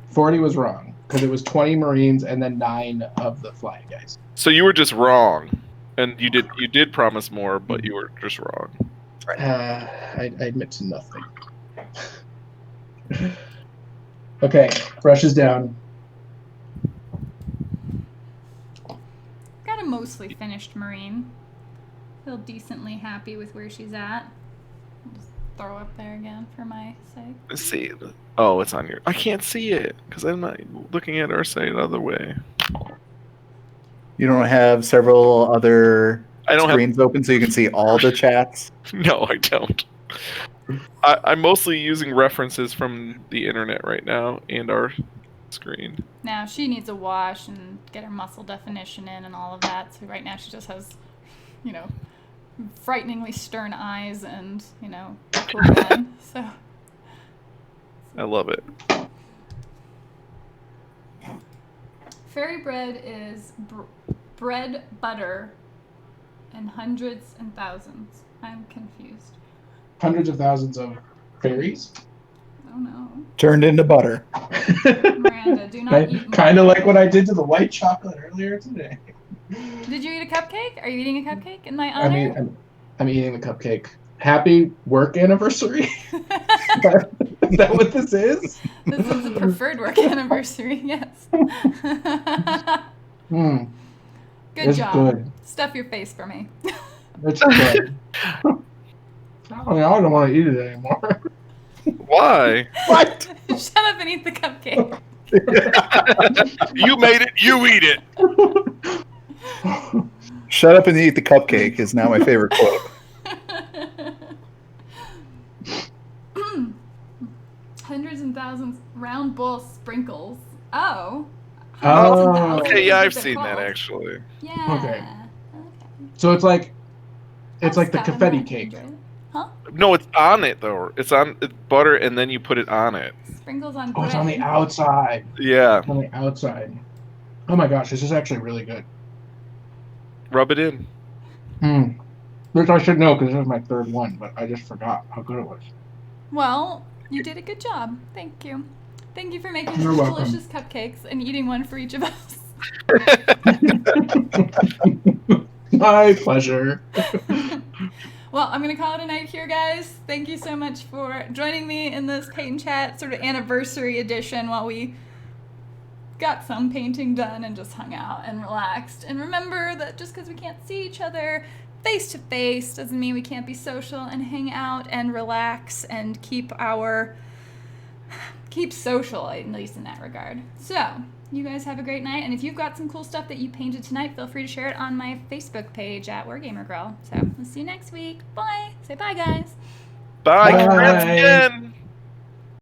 40 was wrong because it was 20 Marines and then 9 of the flying guys. So you were just wrong, and you did promise more, but you were just wrong. I admit to nothing. Okay, brushes down. Got a mostly finished Marine. Feel decently happy with where she's at. I'll just throw up there again for my sake. Let's see. Oh, it's on your. I can't see it because I'm not looking at our site the other way. You don't have several other I don't screens open so you can see all the chats? No, I don't. I'm mostly using references from the internet right now and our screen. Now, she needs a wash and get her muscle definition in and all of that. So right now she just has, frighteningly stern eyes and, cool gun. So. I love it. Fairy bread is bread, butter, and hundreds and thousands. I'm confused. Hundreds of thousands of fairies. Oh no. Turned into butter. Miranda, do not eat Kind of like what I did to the white chocolate earlier today. Did you eat a cupcake? Are you eating a cupcake in my honor? I'm eating the cupcake. Happy work anniversary. Is that what this is? This is a preferred work anniversary, yes. Good Good job. Good. Stuff your face for me. It's good. I don't want to eat it anymore. Why? What? Shut up and eat the cupcake. You made it. You eat it. Shut up and eat the cupcake is now my favorite quote. Hundreds and thousands round bowl sprinkles. Oh. Oh. Okay, yeah, I've They're seen that called. actually. Yeah. Okay. So it's like the Scott, confetti I'm cake. not Huh? No, it's on it though. It's butter, and then you put it on it. Sprinkles on Oh, bread. it's on the outside. Yeah, On the outside. Oh my gosh, this is actually really good. rub it in. Which I should know because this is my 3rd one, but I just forgot how good it was. Well, you did a good job. Thank you. Thank you for making You're such welcome. delicious cupcakes and eating one for each of us. My pleasure. Well, I'm going to call it a night here, guys. Thank you so much for joining me in this paint chat sort of anniversary edition while we got some painting done and just hung out and relaxed. And remember that just because we can't see each other face to face doesn't mean we can't be social and hang out and relax and keep social, at least in that regard. So, you guys have a great night, and if you've got some cool stuff that you painted tonight, feel free to share it on my Facebook page at Wargamer Girl. So, we'll see you next week. Bye. Say bye, guys. Bye. Bye. Congrats again.